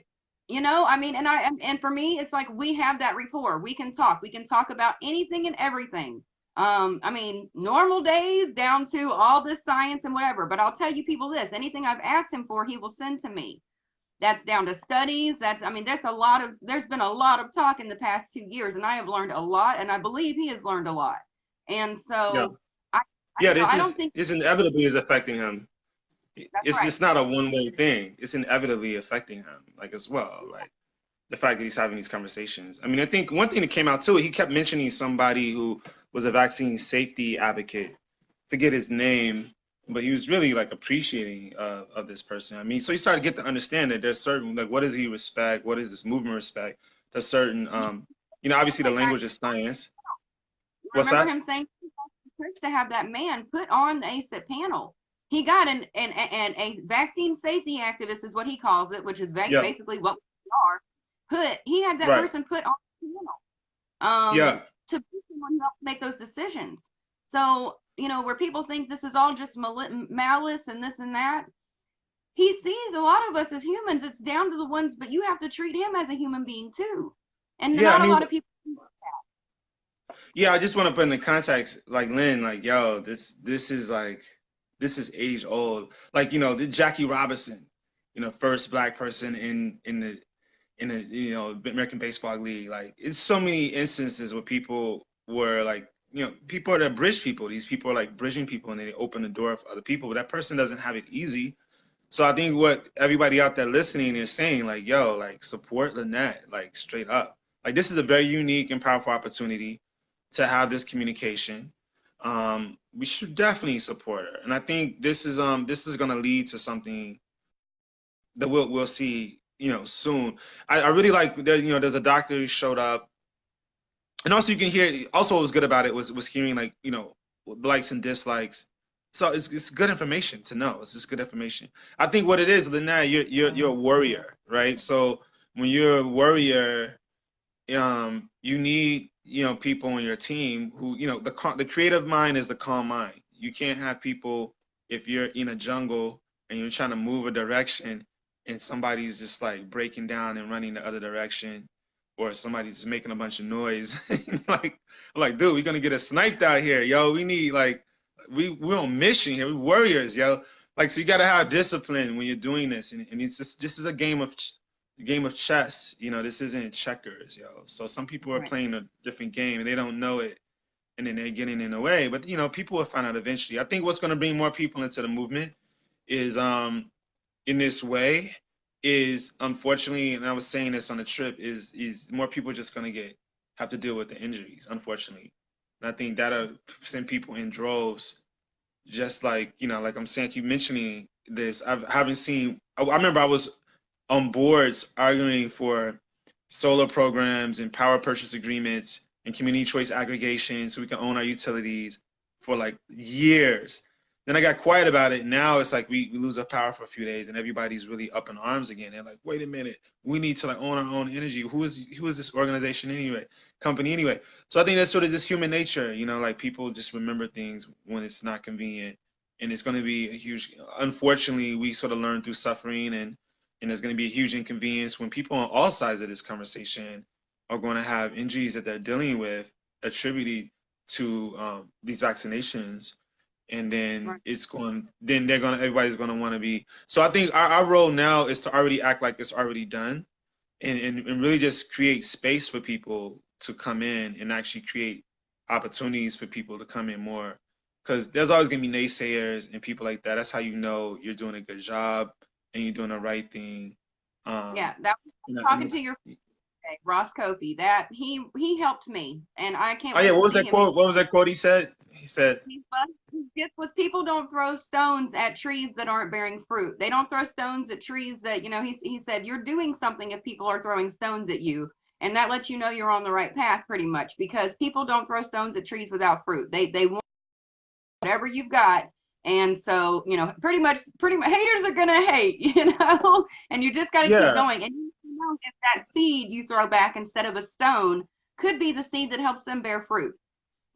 I mean, and for me, it's like we have that rapport. We can talk about anything and everything. I mean, normal days down to all this science and whatever. But I'll tell you people this, anything I've asked him for, he will send to me. That's down to studies. There's been a lot of talk in the past 2 years, and I have learned a lot, and I believe he has learned a lot. And Yeah. so I Yeah. don't think This inevitably is affecting him. that's right. It's not a one-way thing. It's inevitably affecting him, like, as well. Like the fact that he's having these conversations. I mean, I think one thing that came out too, he kept mentioning somebody who was a vaccine safety advocate. Forget his name, but he was really like appreciating of this person. I mean, so you started to get to understand that there's certain, like, what does he respect? What does this movement respect? There's certain, obviously the language is science. What's Remember that? him saying to have that man put on the ACIP panel. He got a vaccine safety activist is what he calls it, which is Yeah. basically what we are. He had that Right. person put on the panel. Yeah. To be someone who helps make those decisions. So, where people think this is all just malice and this and that, he sees a lot of us as humans. It's down to the ones, but you have to treat him as a human being too. And Yeah, not I mean, a lot of people. yeah, I just want to put in the context, like, Lynn, like, yo, this is age old. Like, the Jackie Robinson, first black person in the American Baseball League. Like, it's so many instances where people were like, people are that bridge people. These people are like bridging people, and they open the door for other people. But that person doesn't have it easy. So I think what everybody out there listening is saying, like, yo, like, support Lynette, like, straight up. Like, this is a very unique and powerful opportunity to have this communication. We should definitely support her, and I think this is going to lead to something that we'll see, soon. I really like that. There's a doctor who showed up, and also you can hear. Also, what was good about it was hearing, like, likes and dislikes. So it's good information to know. It's just good information. I think what it is, Lynette, you're a warrior, right? So when you're a warrior, you need people on your team who the creative mind is the calm mind. You can't have people, if you're in a jungle and you're trying to move a direction and somebody's just like breaking down and running the other direction, or somebody's just making a bunch of noise. like, dude, we're gonna get us sniped out here, yo. We need like we're on mission here. We're warriors, yo. Like, so you gotta have discipline when you're doing this, and it's just, this is a game of chess. You know, this isn't checkers, yo. So some people are Right. playing a different game and they don't know it, and then they're getting in the way. But you know, people will find out eventually. I think what's gonna bring more people into the movement is in this way is, unfortunately, and I was saying this on the trip, is more people just gonna have to deal with the injuries, unfortunately. And I think that'll send people in droves. Just like, you know, like I'm saying, I keep mentioning this. I haven't seen. I remember I was on boards arguing for solar programs and power purchase agreements and community choice aggregation so we can own our utilities for like years. Then I got quiet about it. Now it's like we lose our power for a few days and everybody's really up in arms again. They're like, wait a minute, we need to like own our own energy. Who is this organization anyway? Company anyway? So I think that's sort of just human nature, you know, like people just remember things when it's not convenient. And it's going to be a huge, unfortunately, we sort of learn through suffering, and there's going to be a huge inconvenience when people on all sides of this conversation are going to have injuries that they're dealing with attributed to these vaccinations. And then Right. everybody's going to want to be. So I think our role now is to already act like it's already done, and really just create space for people to come in and actually create opportunities for people to come in more. Because there's always going to be naysayers and people like that. That's how you know you're doing a good job and you're doing the right thing. Yeah, Um, that was you know, talking to your Ross Kofi. That he helped me, and I can't oh yeah, wait what to was see that him. quote? What was that quote he said? He said, His gift was people don't throw stones at trees that aren't bearing fruit. They don't throw stones at trees that, you know, he said you're doing something if people are throwing stones at you. And that lets you know you're on the right path pretty much, because people don't throw stones at trees without fruit. They want whatever you've got. And so, you know, pretty much haters are gonna hate, you know, and you just gotta keep yeah, going. And you know, if that seed you throw back instead of a stone could be the seed that helps them bear fruit.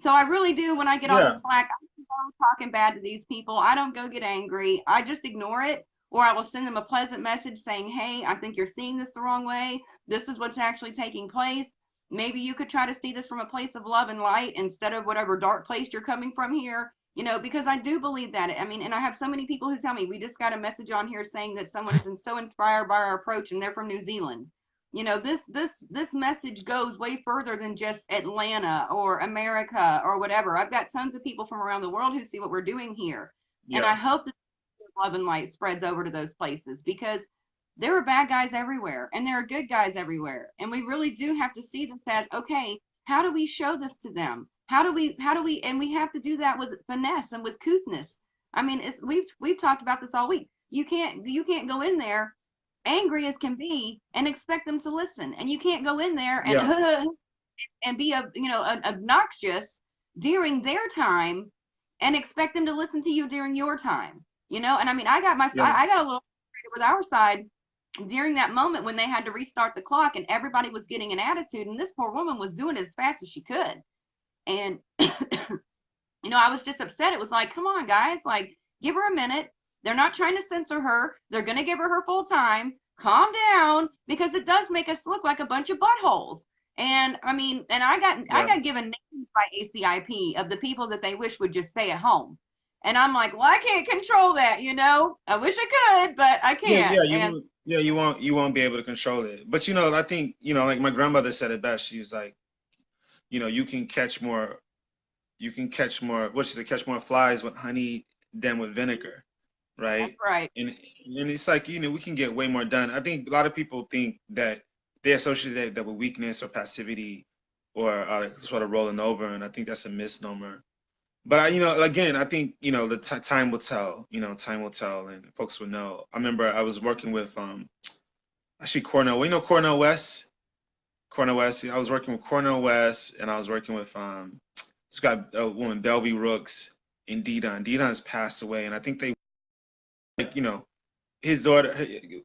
So I really do, when I get all yeah, this flack, I don't go talking bad to these people. I don't go get angry. I just ignore it, or I will send them a pleasant message saying, hey, I think you're seeing this the wrong way. This is what's actually taking place. Maybe you could try to see this from a place of love and light instead of whatever dark place you're coming from here. You know, because I do believe that. I mean, and I have so many people who tell me, we just got a message on here saying that someone is so inspired by our approach and they're from New Zealand. You know, this message goes way further than just Atlanta or America or whatever. I've got tons of people from around the world who see what we're doing here, and yeah, I hope that love and light spreads over to those places, because there are bad guys everywhere and there are good guys everywhere, and we really do have to see this as, okay, how do we show this to them? How do we and we have to do that with finesse and with couthness. I mean, it's we've talked about this all week. You can't go in there angry as can be and expect them to listen, and you can't go in there and yeah, and be obnoxious during their time and expect them to listen to you during your time. And I mean, yeah, I got a little frustrated with our side during that moment when they had to restart the clock and everybody was getting an attitude, and this poor woman was doing it as fast as she could. And I was just upset. It was like, come on, guys, like, give her a minute. They're not trying to censor her. They're going to give her full time. Calm down, because it does make us look like a bunch of buttholes. And I mean, and I yeah, got given names by ACIP of the people that they wish would just stay at home. And I'm like, well, I can't control that. I wish I could, but I yeah, can't. yeah. And You won't be able to control it. But you know, I think, like my grandmother said it best. She was like, you can catch more. You can catch more. What she said, catch more flies with honey than with vinegar, that's right? right. And it's like, we can get way more done. I think a lot of people think that they associate that with weakness or passivity or sort of rolling over, and I think that's a misnomer. But again, I think the time will tell. Time will tell, and folks will know. I remember I was working with actually Cornell. Well, Cornell West. Cornell West. I was working with Cornell West, and I was working with this guy, a woman, Belby Rooks, and Didon. Didon's passed away, and I think they, like, his daughter,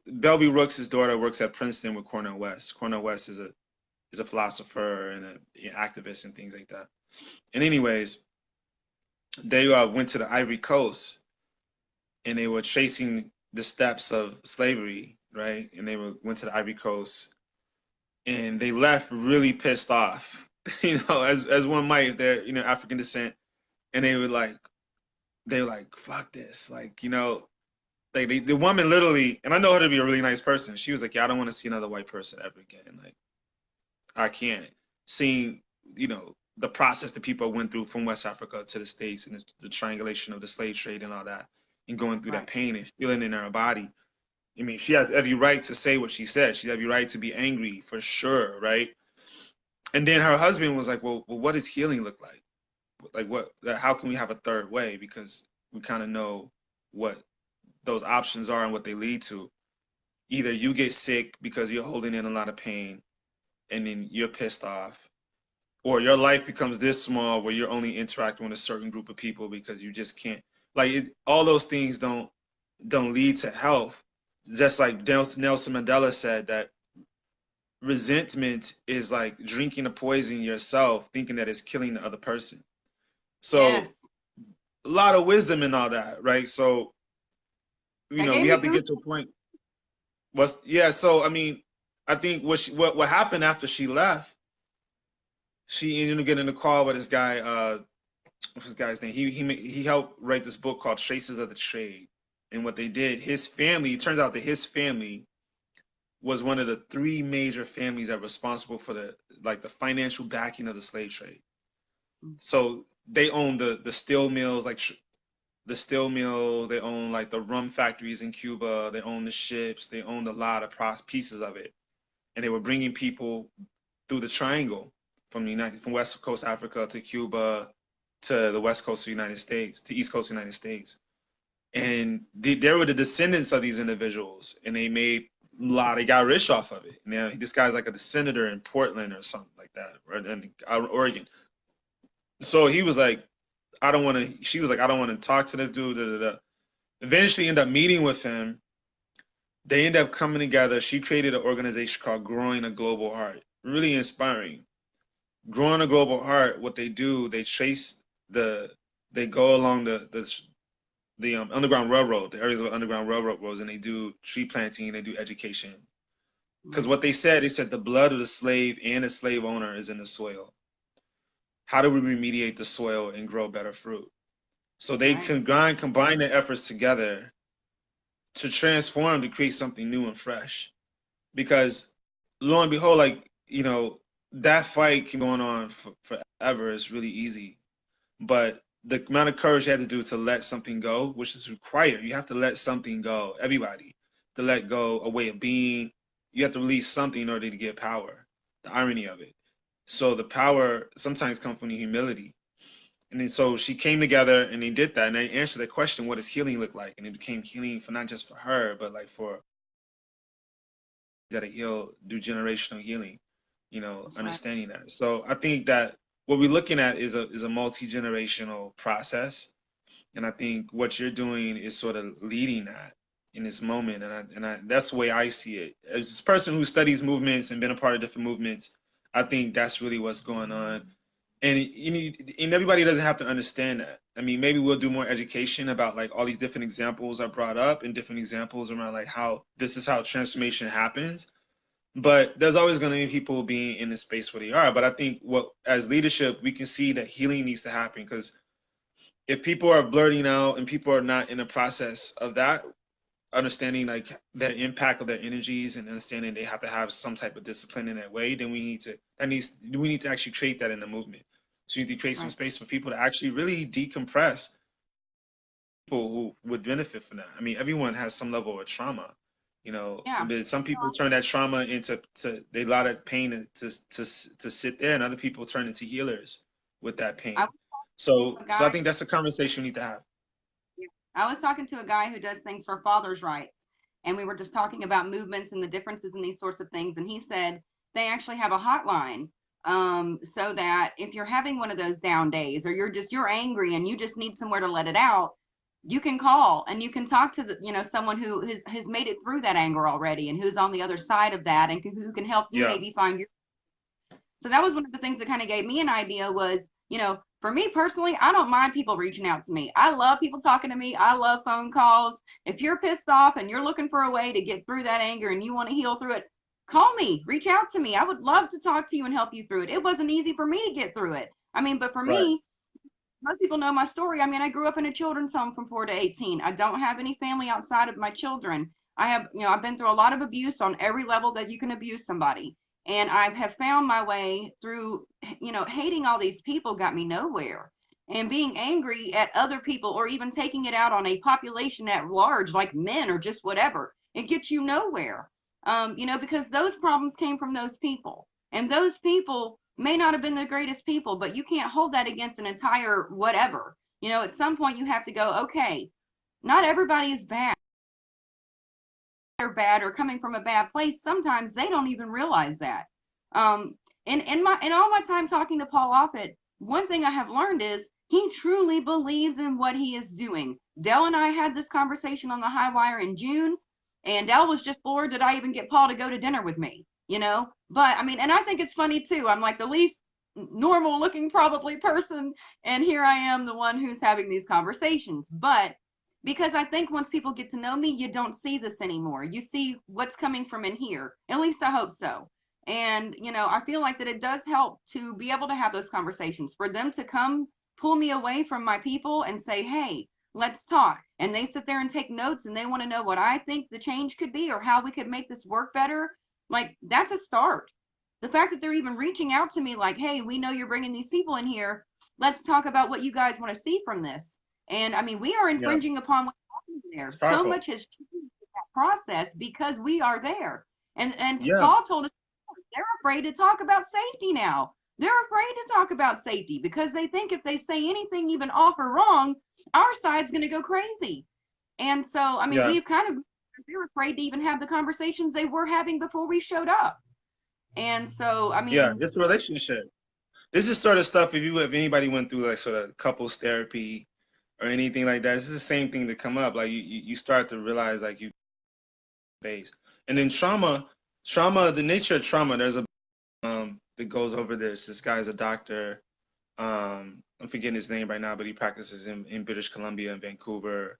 Belby Rooks' daughter, works at Princeton with Cornell West. Cornell West is a philosopher and an activist and things like that. And anyways, they went to the Ivory Coast, and they were chasing the steps of slavery, right? And they went to the Ivory Coast, and they left really pissed off, as one might if they're African descent, and they were like, fuck this, like like the woman literally, and I know her to be a really nice person. She was like, yeah, I don't want to see another white person ever again. Like I can't see, the process that people went through from West Africa to the States and the triangulation of the slave trade and all that, and going through that Right. pain and feeling in her body. I mean, she has every right to say what she said. She has every right to be angry for sure, right? And then her husband was like, well, what does healing look like? Like, how can we have a third way? Because we kind of know what those options are and what they lead to. Either you get sick because you're holding in a lot of pain and then you're pissed off, or your life becomes this small where you're only interacting with a certain group of people because you just can't, all those things don't lead to health. Just like Nelson Mandela said, that resentment is like drinking a poison yourself, thinking that it's killing the other person. So Yes. a lot of wisdom in all that, right? So That gave we me have to goose. get to a point. So I mean, I think what happened after she left, she ended up getting a call with this guy. What's his guy's name? He helped write this book called Traces of the Trade. And what they did, his family. It turns out that his family was one of the three major families that were responsible for the financial backing of the slave trade. So they own the steel mills, like the steel mill. They own like the rum factories in Cuba. They own the ships. They owned a lot of pieces of it, and they were bringing people through the triangle from West Coast Africa to Cuba to the West Coast of the United States, to East Coast of the United States. And they were the descendants of these individuals, and they got rich off of it. Now this guy's like a senator in Portland or something like that, or in Oregon. So he was like, she was like, I don't want to talk to this dude. Da, da, da. Eventually end up meeting with him. They end up coming together. She created an organization called Growing a Global Heart. Really inspiring. Growing a Global Heart, what they do, they go along the Underground Railroad, the areas of Underground Railroad roads, and they do tree planting, they do education. Because what they said the blood of the slave and the slave owner is in the soil. How do we remediate the soil and grow better fruit? So they can combine their efforts together to transform, to create something new and fresh. Because lo and behold, that fight can go on forever. It's really easy. But the amount of courage you have to do to let something go, which is required. You have to let something go, everybody, to let go a way of being. You have to release something in order to get power. The irony of it. So the power sometimes comes from the humility. And then so she came together and they did that, and they answered the question, what does healing look like? And it became healing for not just for her, but like for that heal, do generational healing, understanding that. So I think that what we're looking at is a multi-generational process. And I think what you're doing is sort of leading that in this moment. And that's the way I see it. As a person who studies movements and been a part of different movements, I think that's really what's going on. And everybody doesn't have to understand that. I mean, maybe we'll do more education about like all these different examples are brought up and different examples around like how this is how transformation happens. But there's always going to be people being in the space where they are. But I think as leadership, we can see that healing needs to happen, because if people are blurting out and people are not in the process of that, understanding like the impact of their energies and understanding they have to have some type of discipline in that way, then we need to actually create that in the movement. So you need to create some space for people to actually really decompress. People who would benefit from that. I mean, everyone has some level of trauma, but some people turn that trauma into they a lot of pain to sit there, and other people turn into healers with that pain. So I think that's a conversation we need to have. I was talking to a guy who does things for fathers' rights, and we were just talking about movements and the differences in these sorts of things. And he said they actually have a hotline, so that if you're having one of those down days, or you're angry and you just need somewhere to let it out, you can call and you can talk to someone who has made it through that anger already and who's on the other side of that, and who can help you maybe find your. So that was one of the things that kind of gave me an idea was, For me personally, I don't mind people reaching out to me. I love people talking to me. I love phone calls. If you're pissed off and you're looking for a way to get through that anger and you want to heal through it, call me, reach out to me. I would love to talk to you and help you through it. It wasn't easy for me to get through it. I mean, but for Right. me, most people know my story. I mean, I grew up in a children's home from 4 to 18. I don't have any family outside of my children. I have, I've been through a lot of abuse on every level that you can abuse somebody. And I have found my way through, hating all these people got me nowhere. And being angry at other people or even taking it out on a population at large, like men or just whatever, it gets you nowhere. Because those problems came from those people. And those people may not have been the greatest people, but you can't hold that against an entire whatever. At some point you have to go, okay, not everybody is bad. They're bad or coming from a bad place. Sometimes they don't even realize that. In all my time talking to Paul Offit, one thing I have learned is he truly believes in what he is doing. Dell and I had this conversation on the high wire in June, and Dell was just bored. Did I even get Paul to go to dinner with me? But I mean, and I think it's funny too. I'm like the least normal looking probably person, and here I am, the one who's having these conversations. But because I think once people get to know me, you don't see this anymore. You see what's coming from in here. At least I hope so. And, I feel like that it does help to be able to have those conversations, for them to come pull me away from my people and say, hey, let's talk. And they sit there and take notes and they want to know what I think the change could be or how we could make this work better. Like, that's a start. The fact that they're even reaching out to me like, hey, we know you're bringing these people in here. Let's talk about what you guys want to see from this. And I mean, we are Yeah, infringing upon what's happening there. it's So powerful. much has changed in that process because we are there. And Yeah, Paul told us they're afraid to talk about safety now. They're afraid to talk about safety because they think if they say anything even off or wrong, our side's going to go crazy. And so, I mean, yeah, we've kind of, they're afraid to even have the conversations they were having before we showed up. And so, I yeah. mean, It's a relationship. This is sort of stuff if anybody went through like sort of couples therapy or anything like that, this is the same thing to come up. Like you start to realize like you face. And then trauma, the nature of trauma, there's a that goes over this. This guy's a doctor. I'm forgetting his name right now, but he practices in British Columbia and Vancouver.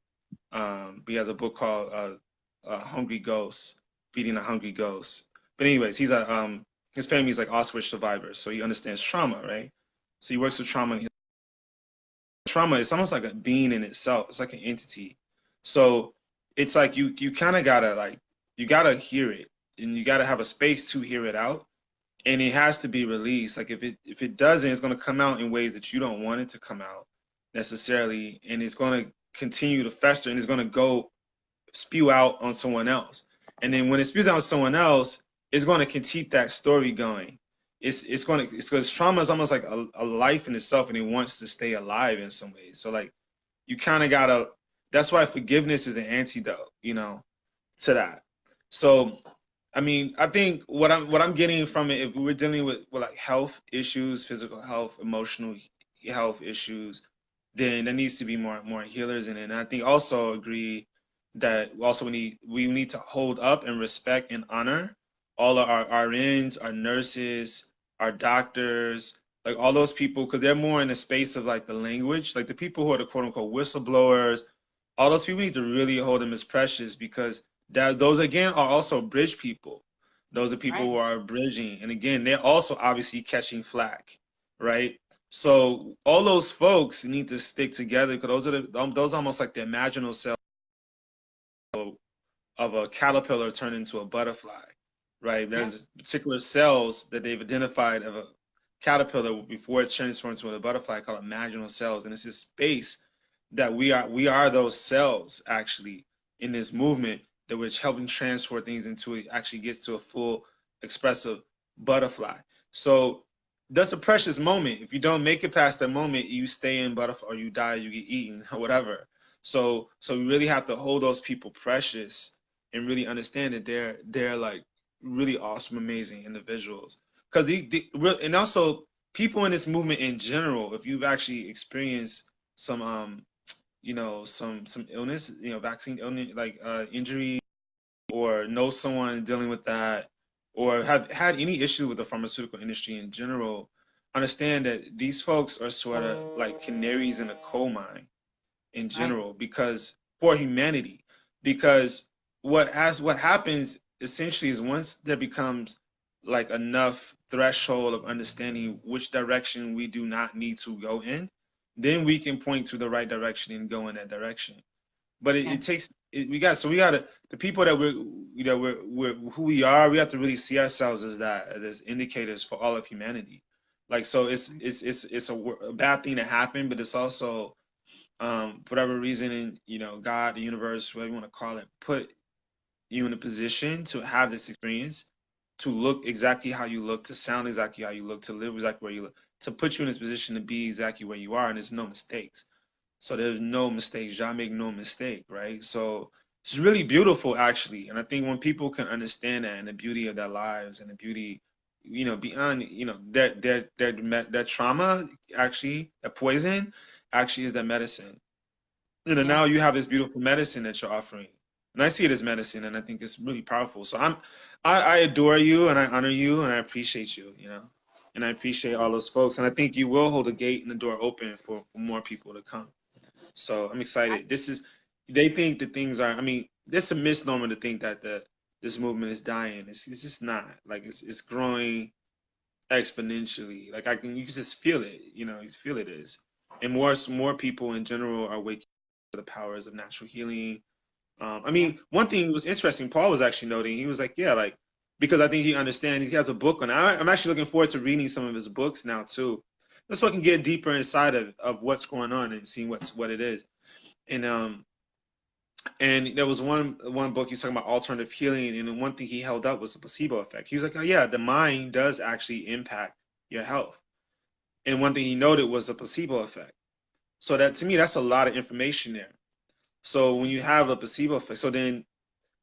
He has a book called Hungry Ghost, Feeding a Hungry Ghost. But anyways, his family's like Auschwitz survivors, so he understands trauma, right? So he works with trauma. And trauma is almost like a being in itself. It's like an entity. So it's like you kind of gotta like you gotta hear it, and you gotta have a space to hear it out, and it has to be released. Like if it doesn't, it's gonna come out in ways that you don't want it to come out necessarily, and it's gonna continue to fester, and it's gonna go spew out on someone else. And then when it spews out on someone else, it's going to keep that story going. It's going to it's because trauma is almost like a life in itself, and it wants to stay alive in some ways. So like you kind of gotta. That's why forgiveness is an antidote, to that. So I mean, I think what I'm getting from it, if we're dealing with like health issues, physical health, emotional health issues, then there needs to be more healers in it. And I think also agree that also we need to hold up and respect and honor all of our RNs, our nurses, our doctors, like all those people, because they're more in the space of like the language, like the people who are the quote unquote whistleblowers. All those people need to really hold them as precious, because those again are also bridge people. Those are people right. who are bridging, and again, they're also obviously catching flack, right? So all those folks need to stick together, because those are almost like the imaginal cells of a caterpillar turned into a butterfly, right? Yeah. There's particular cells that they've identified of a caterpillar before it's transformed into a butterfly called imaginal cells, and it's this space that we are those cells actually in this movement that we're helping transfer things into. It actually gets to a full expressive butterfly. So that's a precious moment. If you don't make it past that moment, you stay in butterfly, or you die, you get eaten, or whatever. So we really have to hold those people precious and really understand that they're like really awesome, amazing individuals. Because and also people in this movement in general, if you've actually experienced some some illness, vaccine illness, like injury, or know someone dealing with that, or have had any issue with the pharmaceutical industry in general, understand that these folks are sort of like canaries in a coal mine in Right. general, because for humanity, because what happens essentially is once there becomes like enough threshold of understanding which direction we do not need to go in, then we can point to the right direction and go in that direction. But Yeah. it takes we got to the people that we're who we are. We have to really see ourselves as that, as indicators for all of humanity. Like, so it's a bad thing to happen, but it's also, for whatever reason, in, God, the universe, whatever you want to call it, put you in a position to have this experience, to look exactly how you look, to sound exactly how you look, to live exactly where you look, to put you in this position to be exactly where you are, and there's no mistakes. So there's no mistakes. Y'all make no mistake, right? So it's really beautiful, actually. And I think when people can understand that, and the beauty of their lives, and the beauty, beyond, their trauma, actually, that poison actually is their medicine. Yeah. Now you have this beautiful medicine that you're offering. And I see it as medicine, and I think it's really powerful. So I adore you, and I honor you, and I appreciate you, and I appreciate all those folks. And I think you will hold the gate and the door open for more people to come. So I'm excited. They think that things are, I mean, there's a misnomer to think that this movement is dying. It's just not. Like, it's growing exponentially. Like, you can just feel it, you feel it is. And more people in general are waking up to the powers of natural healing. I Yeah. mean, one thing was interesting, Paul was actually noting, he was like, yeah, like, because I think he understands, he has a book on it. I'm actually looking forward to reading some of his books now too, just so I can get deeper inside of what's going on and seeing what it is. And there was one book he's talking about alternative healing, and the one thing he held up was the placebo effect. He was like, oh yeah, the mind does actually impact your health. And one thing he noted was the placebo effect. So that, to me, that's a lot of information there. So when you have a placebo effect, so then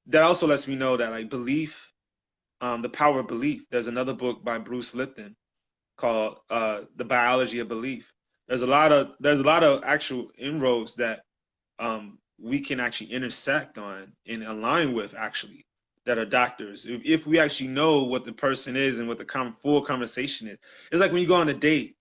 that also lets me know that, like, belief, the power of belief. There's another book by Bruce Lipton called The Biology of Belief. There's a lot of actual inroads that we can actually intersect on and align with, actually, that are doctors. If we actually know what the person is and what the full conversation is. It's like when you go on a date,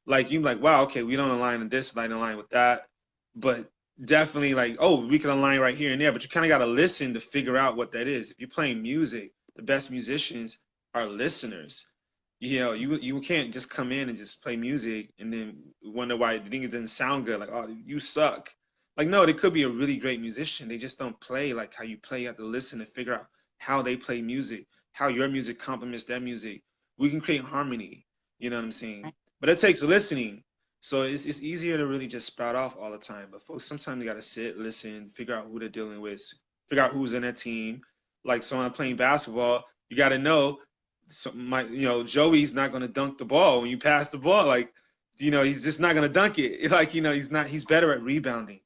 like, you're like, wow, okay, we don't align in this, line align with that, but definitely, like, oh, we can align right here and there, but you kind of got to listen to figure out what that is. If you're playing music, the best musicians are listeners. You can't just come in and just play music and then wonder why the thing doesn't sound good, like, oh, you suck. Like, no, they could be a really great musician, they just don't play like how you play. You have to listen and figure out how they play music, how your music complements their music. We can create harmony, you know what I'm saying? Right. But it takes listening. So it's easier to really just spout off all the time. But folks, sometimes you got to sit, listen, figure out who they're dealing with, figure out who's in that team. Like, so when I'm playing basketball, you got to know, Joey's not going to dunk the ball when you pass the ball. Like, he's just not going to dunk it. Like, he's better at rebounding.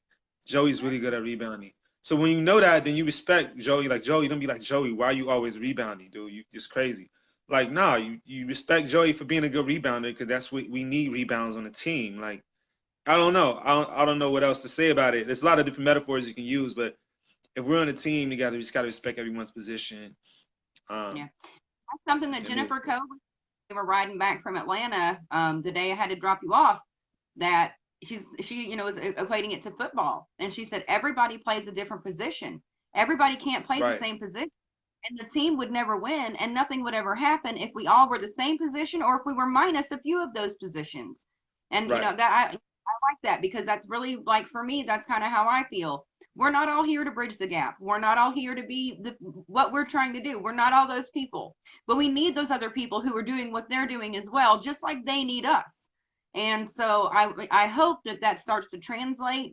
Joey's really good at rebounding. So when you know that, then you respect Joey. Like, Joey, don't be like, Joey, why are you always rebounding, dude? You just crazy. Like, nah, you respect Joey for being a good rebounder, because that's what we need, rebounds on the team. Like, I don't know. I don't know what else to say about it. There's a lot of different metaphors you can use, but if we're on a team together, we just got to respect everyone's position. Yeah. Um, That's something that and move Jennifer forward. Cole, we were riding back from Atlanta, the day I had to drop you off, that she was equating it to football, and she said everybody plays a different position. Everybody can't play the Right, same position, and the team would never win, and nothing would ever happen if we all were the same position or if we were minus a few of those positions. And right, that I like that, because that's really, like, for me, that's kind of how I feel. We're not all here to bridge the gap. We're not all here to be what we're trying to do. We're not all those people, but we need those other people who are doing what they're doing as well, just like they need us. And so I hope that starts to translate.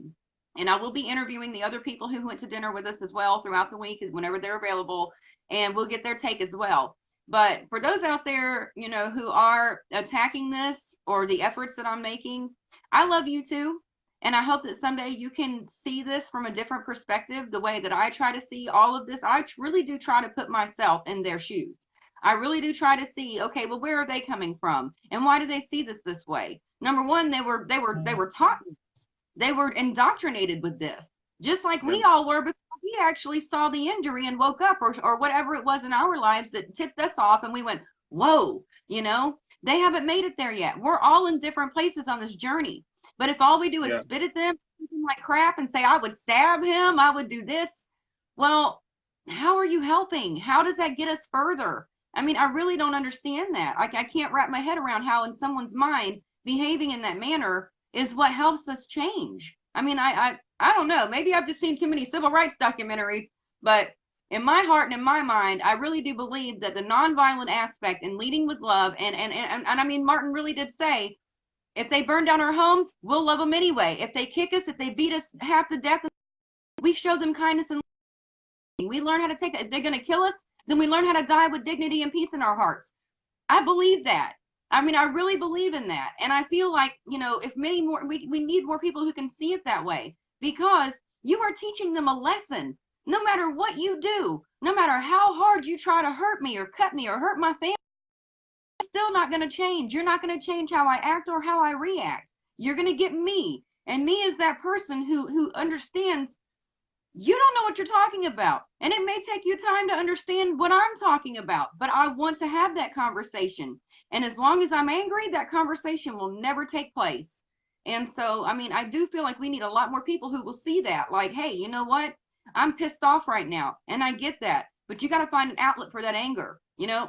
And I will be interviewing the other people who went to dinner with us as well throughout the week, is whenever they're available, and we'll get their take as well. But for those out there, who are attacking this or the efforts that I'm making, I love you too. And I hope that someday you can see this from a different perspective, the way that I try to see all of this. I really do try to put myself in their shoes. I really do try to see, okay, well, where are they coming from? And why do they see this way? Number one, they were taught this. They were indoctrinated with this, just like yeah, we all were, because we actually saw the injury and woke up, or whatever it was in our lives that tipped us off, and we went, whoa. They haven't made it there yet. We're all in different places on this journey. But if all we do is Yeah. spit at them, treat them like crap, and say, I would stab him, I would do this, well, how are you helping? How does that get us further? I mean, I really don't understand that. I can't wrap my head around how in someone's mind behaving in that manner is what helps us change. I mean, I don't know. Maybe I've just seen too many civil rights documentaries, but in my heart and in my mind, I really do believe that the nonviolent aspect and leading with love, and I mean, Martin really did say, if they burn down our homes, we'll love them anyway. If they kick us, if they beat us half to death, we show them kindness and we learn how to take that. If they're going to kill us, then we learn how to die with dignity and peace in our hearts. I believe that. I mean, I really believe in that. And I feel like, if many more, we need more people who can see it that way, because you are teaching them a lesson. No matter what you do, no matter how hard you try to hurt me or cut me or hurt my family, it's still not going to change. You're not going to change how I act or how I react. You're going to get me. And me is that person who understands you don't know what you're talking about. And it may take you time to understand what I'm talking about, but I want to have that conversation. And as long as I'm angry, that conversation will never take place. And so, I mean, I do feel like we need a lot more people who will see that. Like, hey, you know what? I'm pissed off right now. And I get that. But you got to find an outlet for that anger.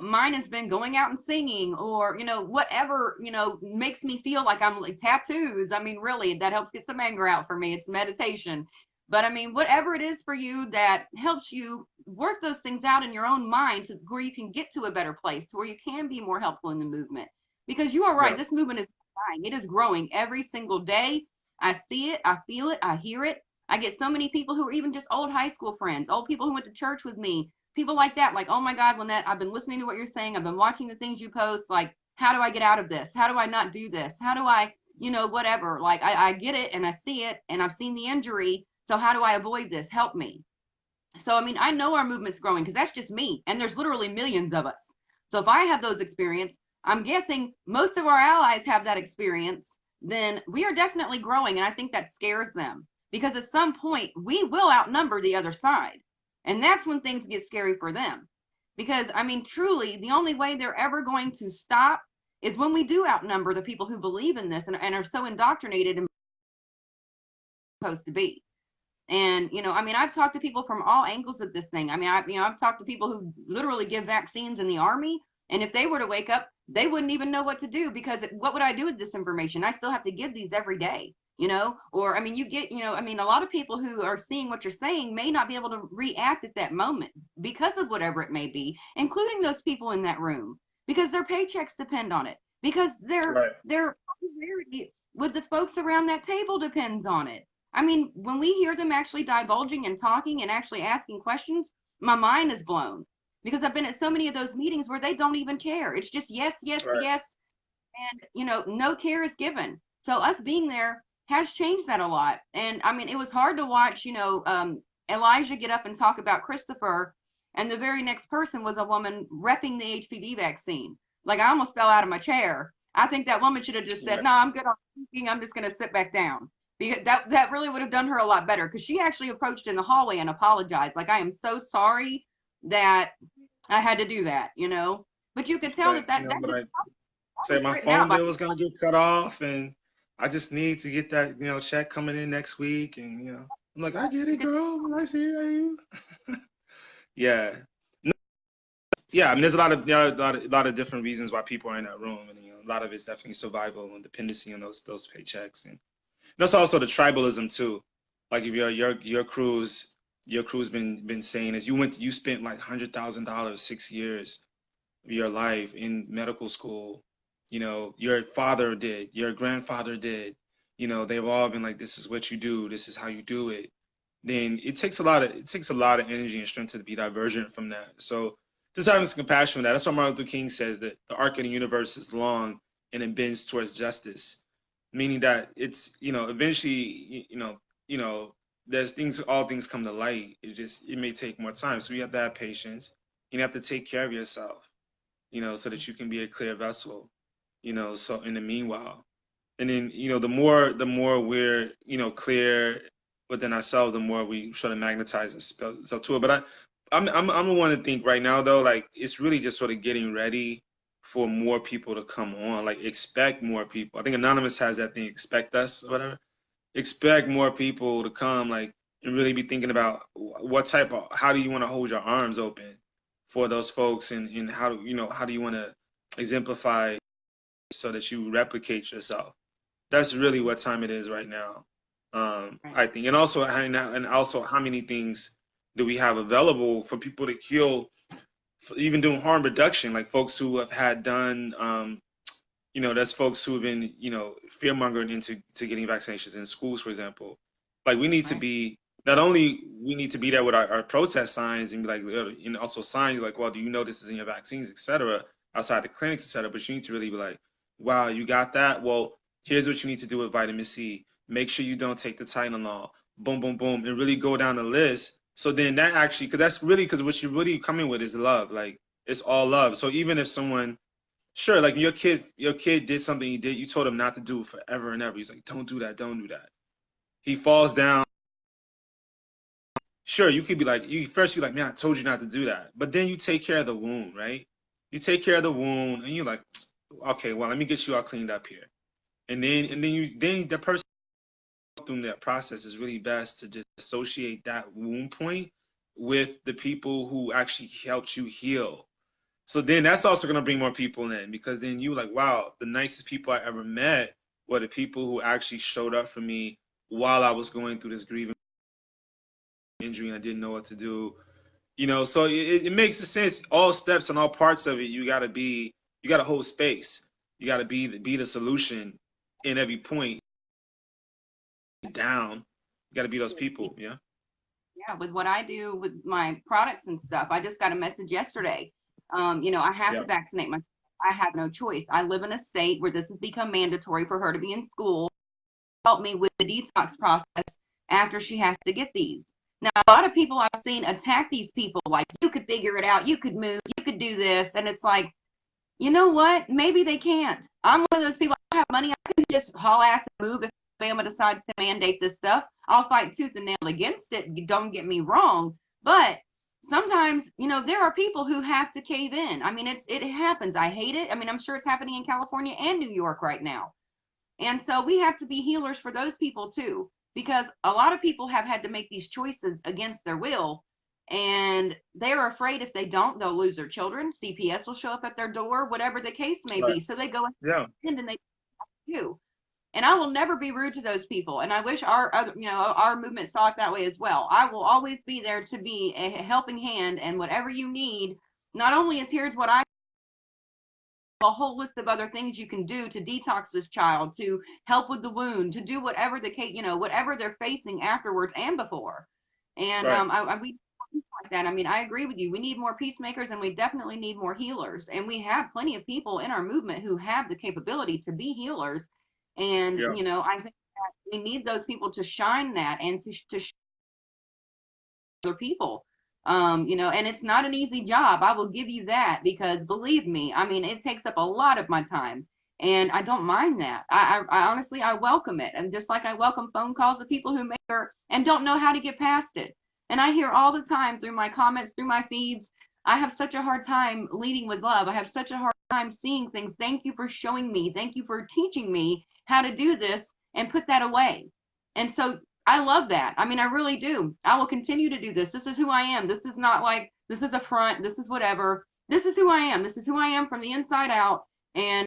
Mine has been going out and singing, or, whatever, makes me feel like I'm like tattoos. I mean, really, that helps get some anger out for me. It's meditation. But I mean, whatever it is for you that helps you work those things out in your own mind to where you can get to a better place, to where you can be more helpful in the movement. Because you are right, Yeah. this movement is dying. It is growing every single day. I see it, I feel it, I hear it. I get so many people who are even just old high school friends, old people who went to church with me, people like that, like, oh my God, Lynette, I've been listening to what you're saying. I've been watching the things you post. Like, how do I get out of this? How do I not do this? How do I, whatever. Like, I get it and I see it and I've seen the injury. So how do I avoid this? Help me. So, I mean, I know our movement's growing because that's just me. And there's literally millions of us. So if I have those experience, I'm guessing most of our allies have that experience, then we are definitely growing. And I think that scares them, because at some point we will outnumber the other side. And that's when things get scary for them. Because, I mean, truly, the only way they're ever going to stop is when we do outnumber the people who believe in this and are so indoctrinated and supposed to be. And, I mean, I've talked to people from all angles of this thing. I mean, I've talked to people who literally give vaccines in the Army. And if they were to wake up, they wouldn't even know what to do, because what would I do with this information? I still have to give these every day, or, I mean, you get, I mean, a lot of people who are seeing what you're saying may not be able to react at that moment because of whatever it may be, including those people in that room, because their paychecks depend on it, because their popularity with the folks around that table depends on it. I mean, when we hear them actually divulging and talking and actually asking questions, my mind is blown, because I've been at so many of those meetings where they don't even care. It's just yes, yes, Right. yes. And, no care is given. So us being there has changed that a lot. And I mean, it was hard to watch, Elijah get up and talk about Christopher, and the very next person was a woman repping the HPV vaccine. Like, I almost fell out of my chair. I think that woman should have just said, no, I'm good on speaking. I'm just going to sit back down. Because that really would have done her a lot better, because she actually approached in the hallway and apologized. Like, I am so sorry that I had to do that, But you could tell that But I said my phone bill was gonna get cut off, and I just need to get that check coming in next week, and I'm like, I get it, girl. I see you. Yeah. Yeah, I mean, there's a lot of different reasons why people are in that room, and a lot of it's definitely survival and dependency on those paychecks, and that's also the tribalism too. Like, if your crew's been saying is you spent like $100,000 6 years of your life in medical school, your father did, your grandfather did, they've all been like, this is what you do, this is how you do it. Then it takes a lot of energy and strength to be divergent from that. So just having some compassion for that. That's why Martin Luther King says that the arc of the universe is long and it bends towards justice, meaning that it's eventually there's all things come to light. It may take more time, so you have to have patience. You have to take care of yourself, so that you can be a clear vessel, so in the meanwhile. And then the more we're clear within ourselves, the more we sort of magnetize ourselves to it. But I'm the one to think right now, though, like, it's really just sort of getting ready for more people to come on. Like, expect more people. I think Anonymous has that thing, expect us or whatever. Expect more people to come, like, and really be thinking about what type of, how do you want to hold your arms open for those folks, and how do how do you want to exemplify so that you replicate yourself. That's really what time it is right now. I think, and also how many things do we have available for people to heal, for even doing harm reduction, like folks who have had done, that's folks who have been, fear mongering into getting vaccinations in schools, for example. Like, we need to be, not only we need to be there with our protest signs and be like, and also signs like, well, do you know this is in your vaccines, et cetera, outside the clinics, et cetera. But you need to really be like, wow, you got that? Well, here's what you need to do with vitamin C. Make sure you don't take the Tylenol. Boom, boom, boom, and really go down the list. So then that actually, because what you're really coming with is love. Like, it's all love. So even if someone, sure, like your kid did something you told him not to do forever and ever. He's like, don't do that, don't do that. He falls down. Sure, you could be like, first you're like, man, I told you not to do that. But then you take care of the wound, right? You take care of the wound, and you're like, okay, well, let me get you all cleaned up here. And then the person through that process is really best to just associate that wound point with the people who actually helped you heal. So then that's also going to bring more people in, because then you like, wow, the nicest people I ever met were the people who actually showed up for me while I was going through this grieving injury and I didn't know what to do. So it makes sense. All steps and all parts of it, you got to hold space. You got to be the solution in every point down. You got to be those people. Yeah. Yeah, with what I do with my products and stuff, I just got a message yesterday. I have to vaccinate myself. I have no choice. I live in a state where this has become mandatory for her to be in school. Help me with the detox process after she has to get these. Now, a lot of people I've seen attack these people like, you could figure it out, you could move, you could do this. And it's like, you know what? Maybe they can't. I'm one of those people, I have money, I can just haul ass and move if Alabama decides to mandate this stuff. I'll fight tooth and nail against it. Don't get me wrong. But sometimes, there are people who have to cave in. I mean, it happens. I hate it. I mean, I'm sure it's happening in California and New York right now. And so we have to be healers for those people too, because a lot of people have had to make these choices against their will. And they're afraid if they don't, they'll lose their children. CPS will show up at their door, whatever the case may be. So they go in and they do. And I will never be rude to those people. And I wish our movement saw it that way as well. I will always be there to be a helping hand, and whatever you need, not only is here's what I, a whole list of other things you can do to detox this child, to help with the wound, to do whatever the case, whatever they're facing afterwards and before. And we like that. I mean, I agree with you. We need more peacemakers, and we definitely need more healers. And we have plenty of people in our movement who have the capability to be healers. And, I think that we need those people to shine that and to show other people, and it's not an easy job. I will give you that, because believe me, I mean, it takes up a lot of my time, and I don't mind that. I honestly, I welcome it. And just like I welcome phone calls of people who make her and don't know how to get past it. And I hear all the time through my comments, through my feeds, I have such a hard time leading with love. I have such a hard time seeing things. Thank you for showing me. Thank you for teaching me how to do this and put that away. And so I love that. I mean, I really do. I will continue to do this. This is who I am. This is not like, this is a front. This is whatever. This is who I am. This is who I am from the inside out. And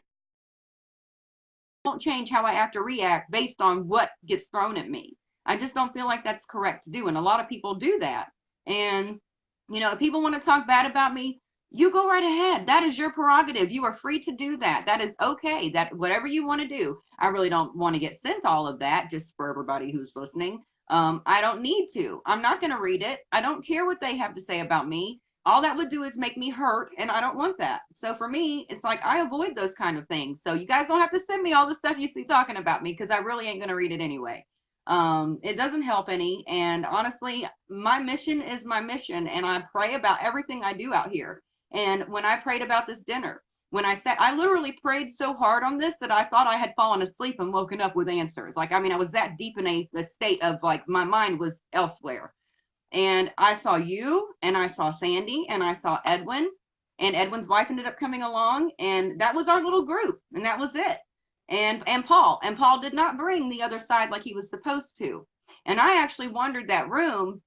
I won't change how I have to react based on what gets thrown at me. I just don't feel like that's correct to do. And a lot of people do that. And, if people want to talk bad about me, you go right ahead. That is your prerogative. You are free to do that. That is okay. That whatever you want to do. I really don't want to get sent all of that, just for everybody who's listening. I don't need to. I'm not going to read it. I don't care what they have to say about me. All that would do is make me hurt, and I don't want that. So for me, it's like I avoid those kind of things. So you guys don't have to send me all the stuff you see talking about me, because I really ain't going to read it anyway. It doesn't help any. And honestly, my mission is my mission, and I pray about everything I do out here. And when I prayed about this dinner, when I literally prayed so hard on this that I thought I had fallen asleep and woken up with answers. Like, I mean, I was that deep in a state of like, my mind was elsewhere. And I saw you, and I saw Sandy, and I saw Edwin, and Edwin's wife ended up coming along, and that was our little group, and that was it. And Paul did not bring the other side like he was supposed to. And I actually wandered that room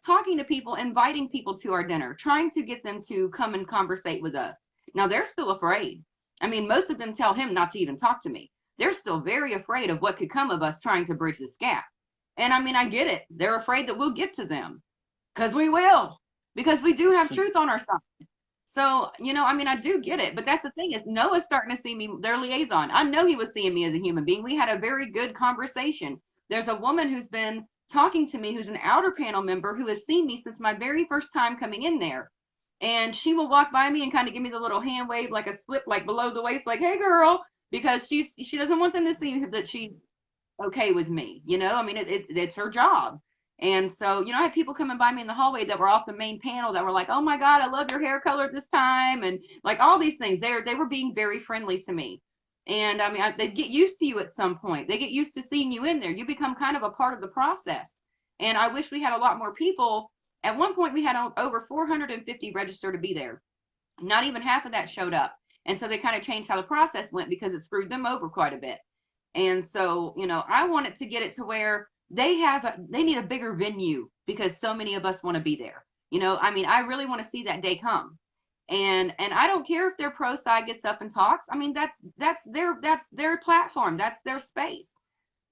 talking to people, inviting people to our dinner, trying to get them to come and conversate with us. Now they're still afraid. I mean, most of them tell him not to even talk to me. They're still very afraid of what could come of us trying to bridge this gap. And I mean, I get it. They're afraid that we'll get to them, because we will, because we do have truth on our side. So, you know, I mean, I do get it, but that's the thing is Noah's starting to see me, their liaison. I know he was seeing me as a human being. We had a very good conversation. There's a woman who's been talking to me, who's an outer panel member, who has seen me since my very first time coming in there. And she will walk by me and kind of give me the little hand wave, like a slip, like below the waist, like, hey girl, because she doesn't want them to see that she's okay with me. You know, I mean, it's her job. And so, you know, I had people coming by me in the hallway that were off the main panel that were like, oh my God, I love your hair color this time. And like all these things, they were being very friendly to me. And I mean, they get used to you at some point. They get used to seeing you in there. You become kind of a part of the process. And I wish we had a lot more people. At one point, we had over 450 registered to be there. Not even half of that showed up. And so they kind of changed how the process went because it screwed them over quite a bit. And so, you know, I wanted to get it to where they need a bigger venue because so many of us want to be there. You know, I mean, I really want to see that day come. And I don't care if their pro side gets up and talks. I mean, that's their platform. That's their space.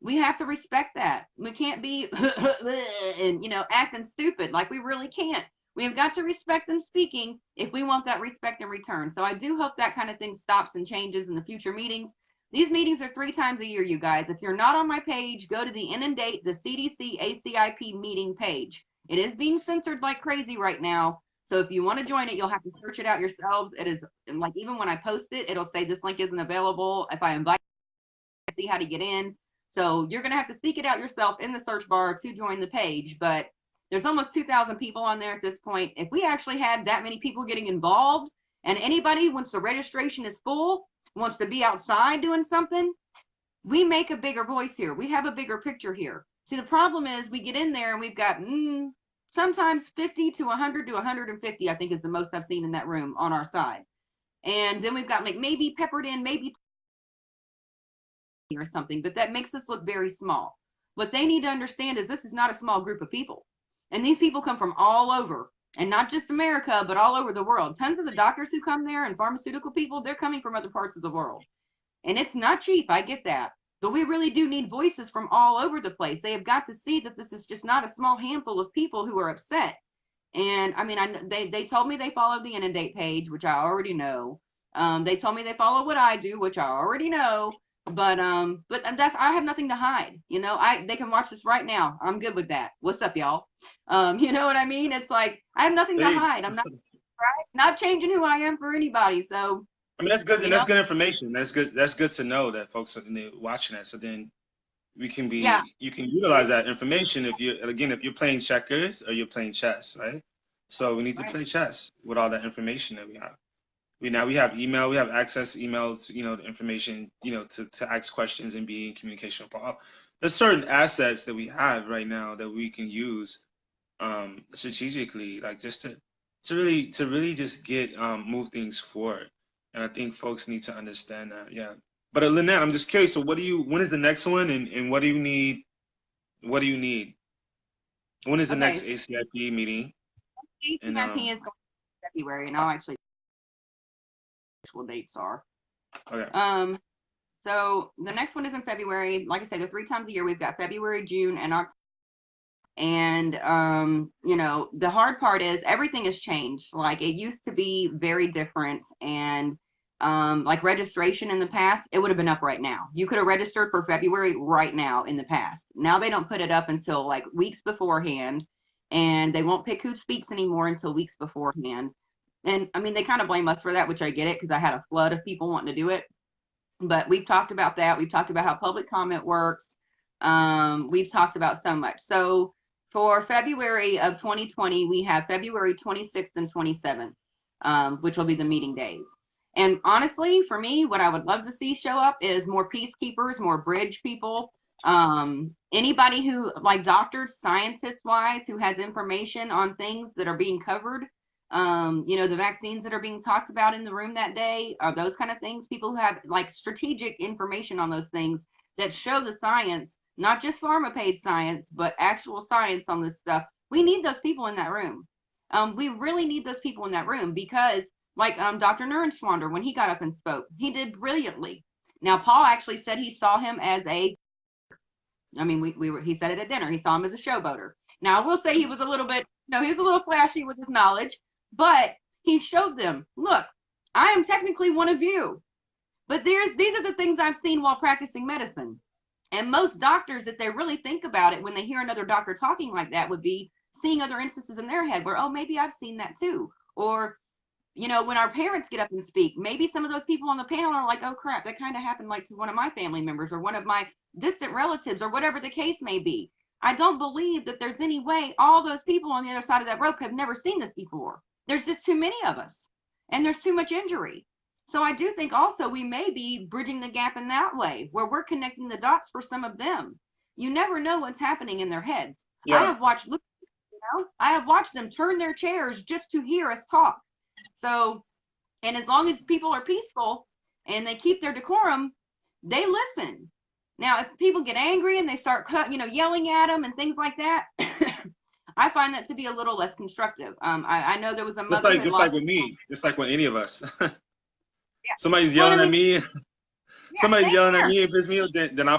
We have to respect that. We can't be and, you know, acting stupid. Like, we really can't. We have got to respect them speaking if we want that respect in return. So I do hope that kind of thing stops and changes in the future meetings. These meetings are 3 times a year, you guys. If you're not on my page, go to the Inundate the CDC ACIP meeting page. It is being censored like crazy right now. So if you want to join it, you'll have to search it out yourselves. It is, like, even when I post it, it'll say this link isn't available. If I invite you, see how to get in. So you're going to have to seek it out yourself in the search bar to join the page. But there's almost 2,000 people on there at this point. If we actually had that many people getting involved, and anybody, once the registration is full, wants to be outside doing something, we make a bigger voice here. We have a bigger picture here. See, the problem is we get in there and we've got sometimes 50 to 100 to 150, I think is the most I've seen in that room on our side. And then we've got like maybe peppered in, maybe or something, but that makes us look very small. What they need to understand is this is not a small group of people. And these people come from all over, and not just America, but all over the world. Tons of the doctors who come there and pharmaceutical people, they're coming from other parts of the world. And it's not cheap, I get that. But we really do need voices from all over the place. They have got to see that this is just not a small handful of people who are upset. And I mean, they told me they follow the Inundate page, which I already know. They told me they follow what I do, which I already know. But that's, I have nothing to hide. You know, they can watch this right now. I'm good with that. What's up, y'all? You know what I mean? It's like I have nothing to hide. I'm not changing who I am for anybody. So I mean, that's good. And that's good information. That's good. That's good to know that folks are watching that. So then we can be, you can utilize that information if you're playing checkers or you're playing chess, right? So we need to play chess with all that information that we have. We have email, we have access to emails, you know, the information, you know, to ask questions and be in communication with Paul. There's certain assets that we have right now that we can use strategically, like just to really just get move things forward. And I think folks need to understand that. Yeah. But Lynette, I'm just curious. So when is the next one, and what do you need? What do you need? When is the next ACIP meeting? ACIP is going to February, and I'll actually actual dates are. Okay. So the next one is in February. Like I say, they're 3 times a year. We've got February, June, and October. And you know, the hard part is everything has changed. Like, it used to be very different, and like registration in the past, it would have been up right now. You could have registered for February right now in the past. Now they don't put it up until like weeks beforehand, and they won't pick who speaks anymore until weeks beforehand. And I mean, they kind of blame us for that, which I get it, because I had a flood of people wanting to do it. But we've talked about that. We've talked about how public comment works. We've talked about so much. So for February of 2020, we have February 26th and 27th, which will be the meeting days. And honestly, for me, what I would love to see show up is more peacekeepers, more bridge people, anybody who, like doctors, scientists wise, who has information on things that are being covered. You know, the vaccines that are being talked about in the room that day are those kind of things. People who have like strategic information on those things that show the science, not just pharma paid science, but actual science on this stuff. We need those people in that room. We really need those people in that room because, like Dr. Nernschwander, when he got up and spoke, he did brilliantly. Now, Paul actually said he saw him as a, I mean, he said it at dinner. He saw him as a showboater. Now, I will say he was a little bit, no, he was a little flashy with his knowledge, but he showed them, look, I am technically one of you. But these are the things I've seen while practicing medicine. And most doctors, if they really think about it, when they hear another doctor talking like that, would be seeing other instances in their head where, oh, maybe I've seen that too. Or, you know, when our parents get up and speak, maybe some of those people on the panel are like, oh crap, that kind of happened like to one of my family members or one of my distant relatives or whatever the case may be. I don't believe that there's any way all those people on the other side of that rope have never seen this before. There's just too many of us and there's too much injury. So I do think also we may be bridging the gap in that way where we're connecting the dots for some of them. You never know what's happening in their heads. Yeah. I have watched them turn their chairs just to hear us talk. So, and as long as people are peaceful and they keep their decorum, they listen. Now, if people get angry and they start, yelling at them and things like that, I find that to be a little less constructive. I know there was a mother just like with me, just like with any of us. Yeah. Somebody's yelling at me. Somebody's yelling at me and piss me off, then I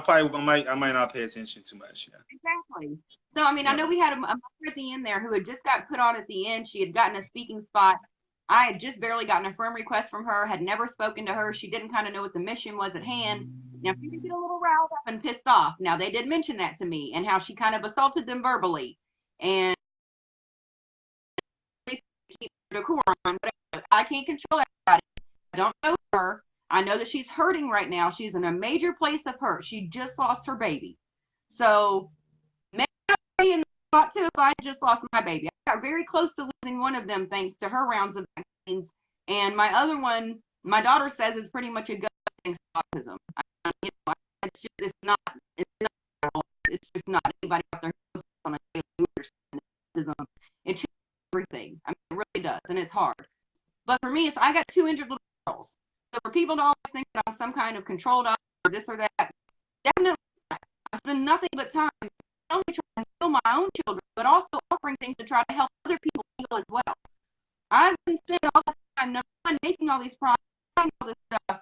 might not pay attention too much. Yeah. Exactly. So I mean, I know we had a mother at the end there who had just got put on at the end. She had gotten a speaking spot. I had just barely gotten a firm request from her, had never spoken to her. She didn't kind of know what the mission was at hand. Now she did get a little riled up and pissed off. Now they did mention that to me and how she kind of assaulted them verbally. And I can't control everybody. I don't know her. I know that she's hurting right now. She's in a major place of hurt. She just lost her baby. So maybe I'd be in the spot too if I just lost my baby. I got very close to losing one of them thanks to her rounds of vaccines. And my other one, my daughter says, is pretty much a ghost thanks to autism. It's just not anybody out there who's on a daily autism. It changes everything. I mean, it really does, and it's hard. But for me, I got 2 injured little girls. So for people to always think that I'm some kind of controlled or this or that, definitely not. I spend nothing but time not only trying to heal my own children, but also offering things to try to help other people heal as well. I've been spending all this time number one, making all these products, all this stuff,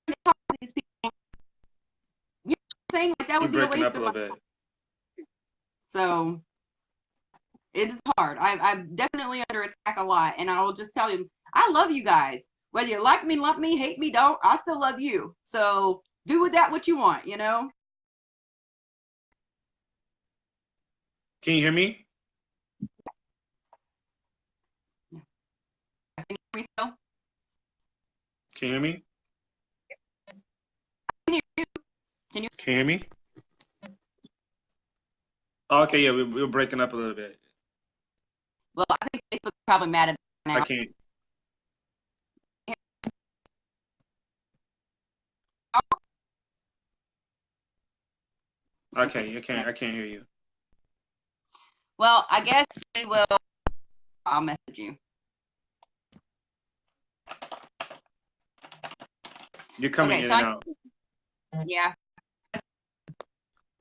to talk to these people. You're saying like that would be a waste of my time. So it's hard. I'm definitely under attack a lot, and I will just tell you, I love you guys. Whether you like me, love me, hate me, don't, I still love you. So do with that what you want, you know? Can you hear me? Can you hear me still? Can you hear me? Can you hear me? Oh, okay, yeah, we're breaking up a little bit. Well, I think Facebook's probably mad at me now. I can't. I can't hear you. Well, I guess they will. I'll message you. You're coming in and out. Yeah.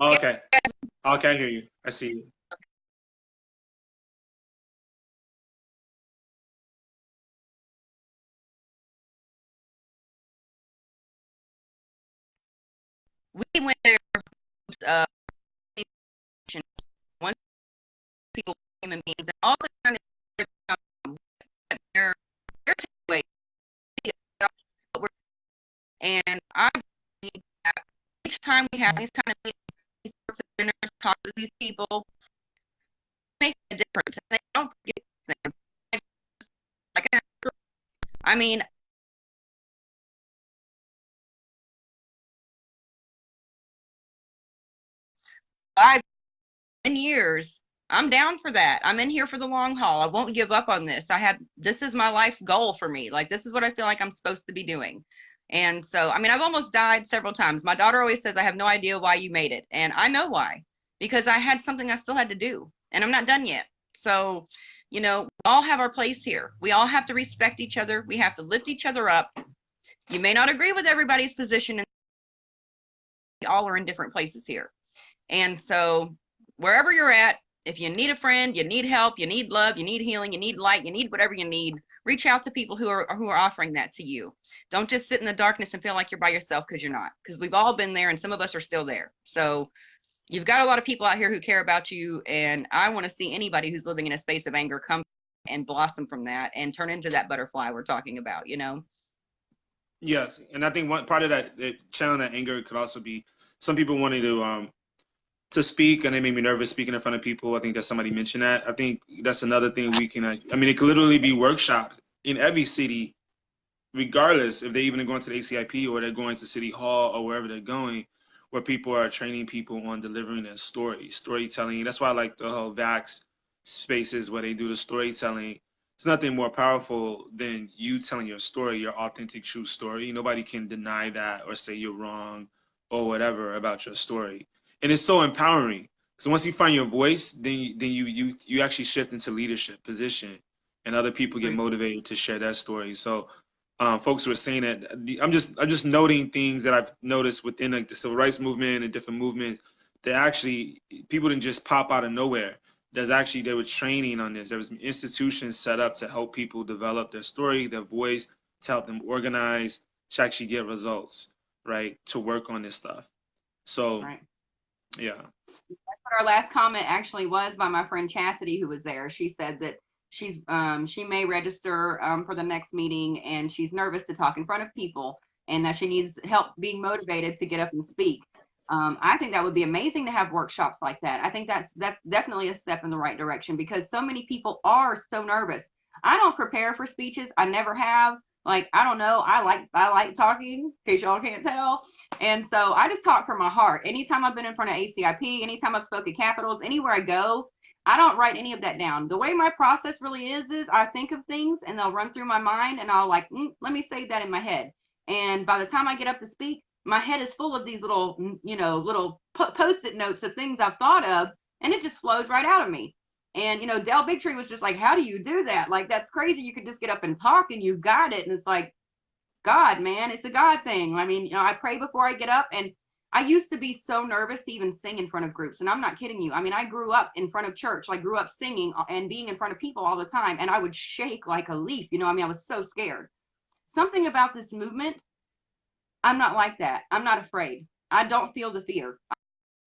Oh, okay. Okay, I hear you. I see you. We went there. One people, human beings, and also trying to their takeaway. And I believe that each time we have these kind of meetings, these sorts of dinners, talk to these people, make a difference. They don't forget things. I mean, I've been years. I'm down for that. I'm in here for the long haul. I won't give up on this. This is my life's goal for me. Like, this is what I feel like I'm supposed to be doing. And so, I mean, I've almost died several times. My daughter always says, I have no idea why you made it. And I know why, because I had something I still had to do and I'm not done yet. So, You know, we all have our place here. We all have to respect each other. We have to lift each other up. You may not agree with everybody's position, and we all are in different places here. And so wherever you're at, if you need a friend, you need help, you need love, you need healing, you need light, you need whatever you need, reach out to people who are offering that to you. Don't just sit in the darkness and feel like you're by yourself, because you're not, because we've all been there and some of us are still there. So you've got a lot of people out here who care about you, and I want to see anybody who's living in a space of anger come and blossom from that and turn into that butterfly we're talking about, you know? Yes, and I think one part of that channeling that anger could also be some people wanting to speak, and it made me nervous speaking in front of people. I think that somebody mentioned that. I think that's another thing we can. I mean, it could literally be workshops in every city, regardless if they're even going to the ACIP or they're going to City Hall or wherever they're going, where people are training people on delivering their storytelling. That's why I like the whole Vax spaces where they do the storytelling. It's nothing more powerful than you telling your story, your authentic, true story. Nobody can deny that or say you're wrong or whatever about your story. And it's so empowering. So once you find your voice, then you actually shift into leadership position, and other people get motivated to share that story. So folks were saying that I'm just noting things that I've noticed within like the civil rights movement and different movements that actually people didn't just pop out of nowhere. They were training on this. There was institutions set up to help people develop their story, their voice, to help them organize, to actually get results, right? To work on this stuff. So, Right. Yeah. That's what our last comment actually was by my friend Chastity, who was there. She said that she may register for the next meeting, and she's nervous to talk in front of people, and that she needs help being motivated to get up and speak. I think that would be amazing to have workshops like that. I think that's definitely a step in the right direction, because so many people are so nervous. I don't prepare for speeches. I never have. Like, I don't know. I like talking, in case y'all can't tell. And so I just talk from my heart. Anytime I've been in front of ACIP, anytime I've spoken at capitals, anywhere I go, I don't write any of that down. The way my process really is I think of things and they'll run through my mind, and I'll like, let me save that in my head. And by the time I get up to speak, my head is full of these little, little post-it notes of things I've thought of, and it just flows right out of me. And, Del Bigtree was just like, how do you do that? Like, that's crazy. You could just get up and talk and you've got it. And it's like, God, man, it's a God thing. I mean, I pray before I get up, and I used to be so nervous to even sing in front of groups. And I'm not kidding you. I mean, I grew up in front of church. I grew up singing and being in front of people all the time. And I would shake like a leaf. I mean, I was so scared. Something about this movement, I'm not like that. I'm not afraid. I don't feel the fear.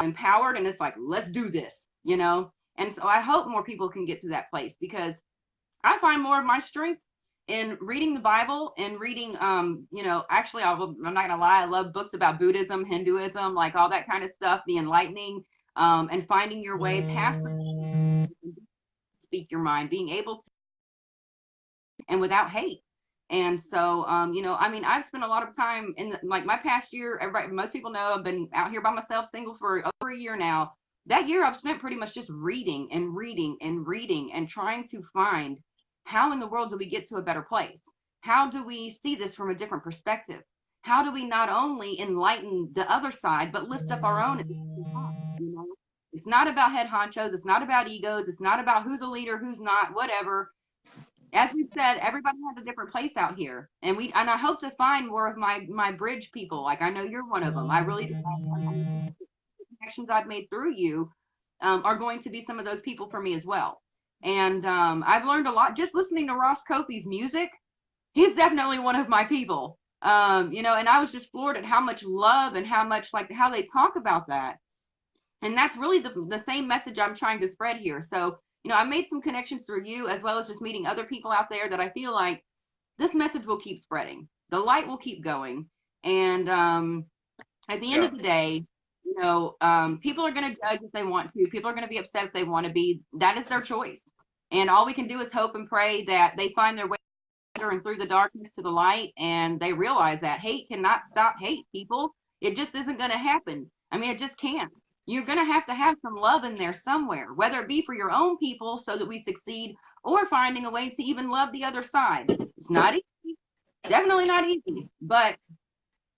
I'm empowered, and it's like, let's do this, And so I hope more people can get to that place, because I find more of my strength in reading the Bible and reading, actually, I'm not gonna lie, I love books about Buddhism, Hinduism, like all that kind of stuff, the enlightening, and finding your way past speak your mind, being able to, and without hate. And so, I mean, I've spent a lot of time in like my past year. Most people know I've been out here by myself, single, for over a year now. That year I've spent pretty much just reading and reading and reading and trying to find, how in the world do we get to a better place? How do we see this from a different perspective? How do we not only enlighten the other side, but lift up our own at the same time? It's not about head honchos. It's not about egos. It's not about who's a leader, who's not, whatever. As we've said, everybody has a different place out here, and I hope to find more of my bridge people. Like, I know you're one of them. I really, the connections I've made through you are going to be some of those people for me as well. And I've learned a lot just listening to Ross Kofi's music. He's definitely one of my people. And I was just floored at how much love and how much, like, how they talk about that. And that's really the same message I'm trying to spread here. So, I made some connections through you, as well as just meeting other people out there, that I feel like this message will keep spreading. The light will keep going. And at the end of the day, people are going to judge if they want to. People are going to be upset if they want to be. That is their choice. And all we can do is hope and pray that they find their way and through the darkness to the light, and they realize that hate cannot stop hate, people. It just isn't going to happen. I mean, it just can't. You're going to have some love in there somewhere, whether it be for your own people so that we succeed, or finding a way to even love the other side. It's not easy. Definitely not easy. But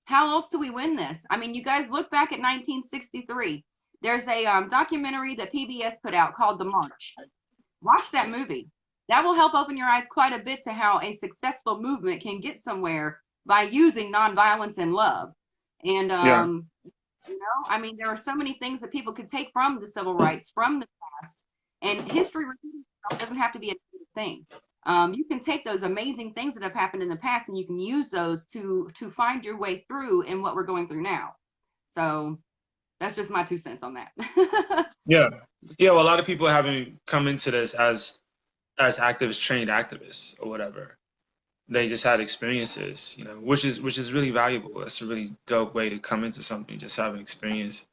how else do we win this? I mean, you guys look back at 1963. There's a documentary that PBS put out called The March. Watch that movie. that will help open your eyes quite a bit to how a successful movement can get somewhere by using nonviolence and love. And Yeah. you know, I mean, there are so many things that people could take from the civil rights, from the past, and history repeating itself doesn't have to be a negative thing. You can take those amazing things that have happened in the past and you can use those to find your way through in what we're going through now. So that's just my 2 cents on that. Yeah. Yeah. Well, a lot of people haven't come into this as activists, trained activists or whatever. They just had experiences, you know, which is really valuable. That's a really dope way to come into something, just having experience.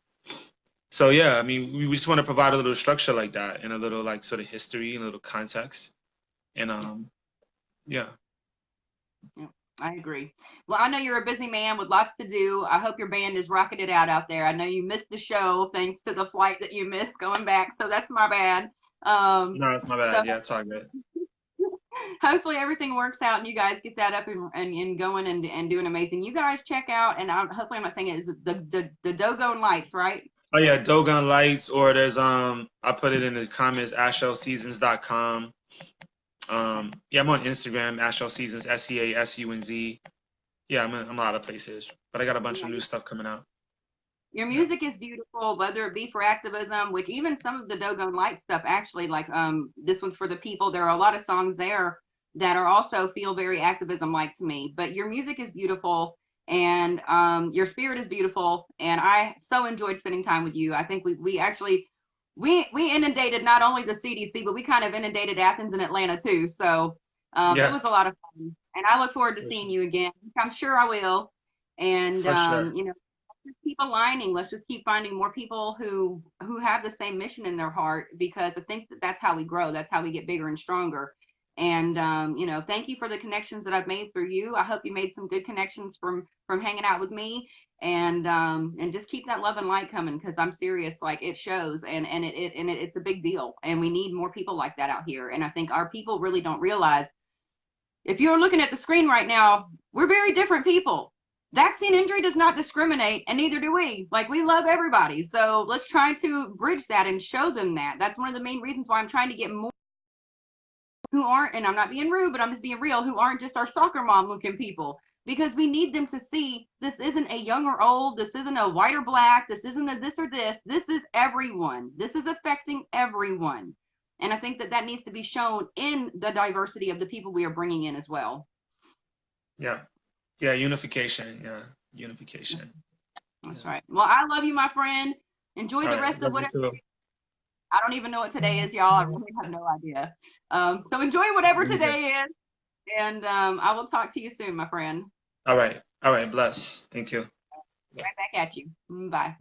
So yeah, I mean, we just want to provide a little structure like that and a little like sort of history and a little context. And yeah. Yeah, I agree. Well, I know you're a busy man with lots to do. I hope your band is rocking it out there. I know you missed the show thanks to the flight that you missed going back, so that's my bad. No, it's my So bad. Yeah, it's all good. hopefully everything works out and you guys get that up and going and doing amazing. You guys check out, and hopefully I'm not saying it, is the Doggone Lights, right? Oh yeah, Dogon Lights, or there's I put it in the comments, AshELSeasons.com. Yeah, I'm on Instagram, AshEL Seasunz, SEASUNZ. Yeah, I'm in a lot of places, but I got a bunch of new stuff coming out. Your Yeah. music is beautiful, whether it be for activism, which even some of the Doggone Light stuff actually, like this one's for the people. There are a lot of songs there that are also feel very activism like to me. But your music is beautiful and your spirit is beautiful, and I so enjoyed spending time with you. I think we actually we inundated not only the CDC, but we kind of inundated Athens and Atlanta too. So it Yeah, was a lot of fun, and I look forward to for seeing sure. you again. I'm sure I will. And For sure. you know, just keep aligning. Let's just keep finding more people who have the same mission in their heart, because I think that's how we grow. That's how we get bigger and stronger. And you know, thank you for the connections that I've made through you. I hope you made some good connections from hanging out with me. And just keep that love and light coming, because I'm serious. Like, it shows, and it's a big deal. And we need more people like that out here. And I think our people really don't realize, if you're looking at the screen right now, we're very different people. Vaccine injury does not discriminate, and neither do we. Like, we love everybody. So let's try to bridge that and show them that. That's one of the main reasons why I'm trying to get more who aren't, and I'm not being rude, but I'm just being real, who aren't just our soccer mom looking people. Because we need them to see this isn't a young or old, this isn't a white or black, this isn't a this or this. This is everyone. This is affecting everyone. And I think that that needs to be shown in the diversity of the people we are bringing in as well. Yeah. Yeah, unification. Yeah, unification. That's Yeah. right. Well, I love you, my friend. Enjoy All the right. rest of Love you whatever. too. I don't even know what today is, y'all. I really have no idea. So enjoy whatever today is. And I will talk to you soon, my friend. All right. All right. Bless. Thank you. Right back at you. Bye.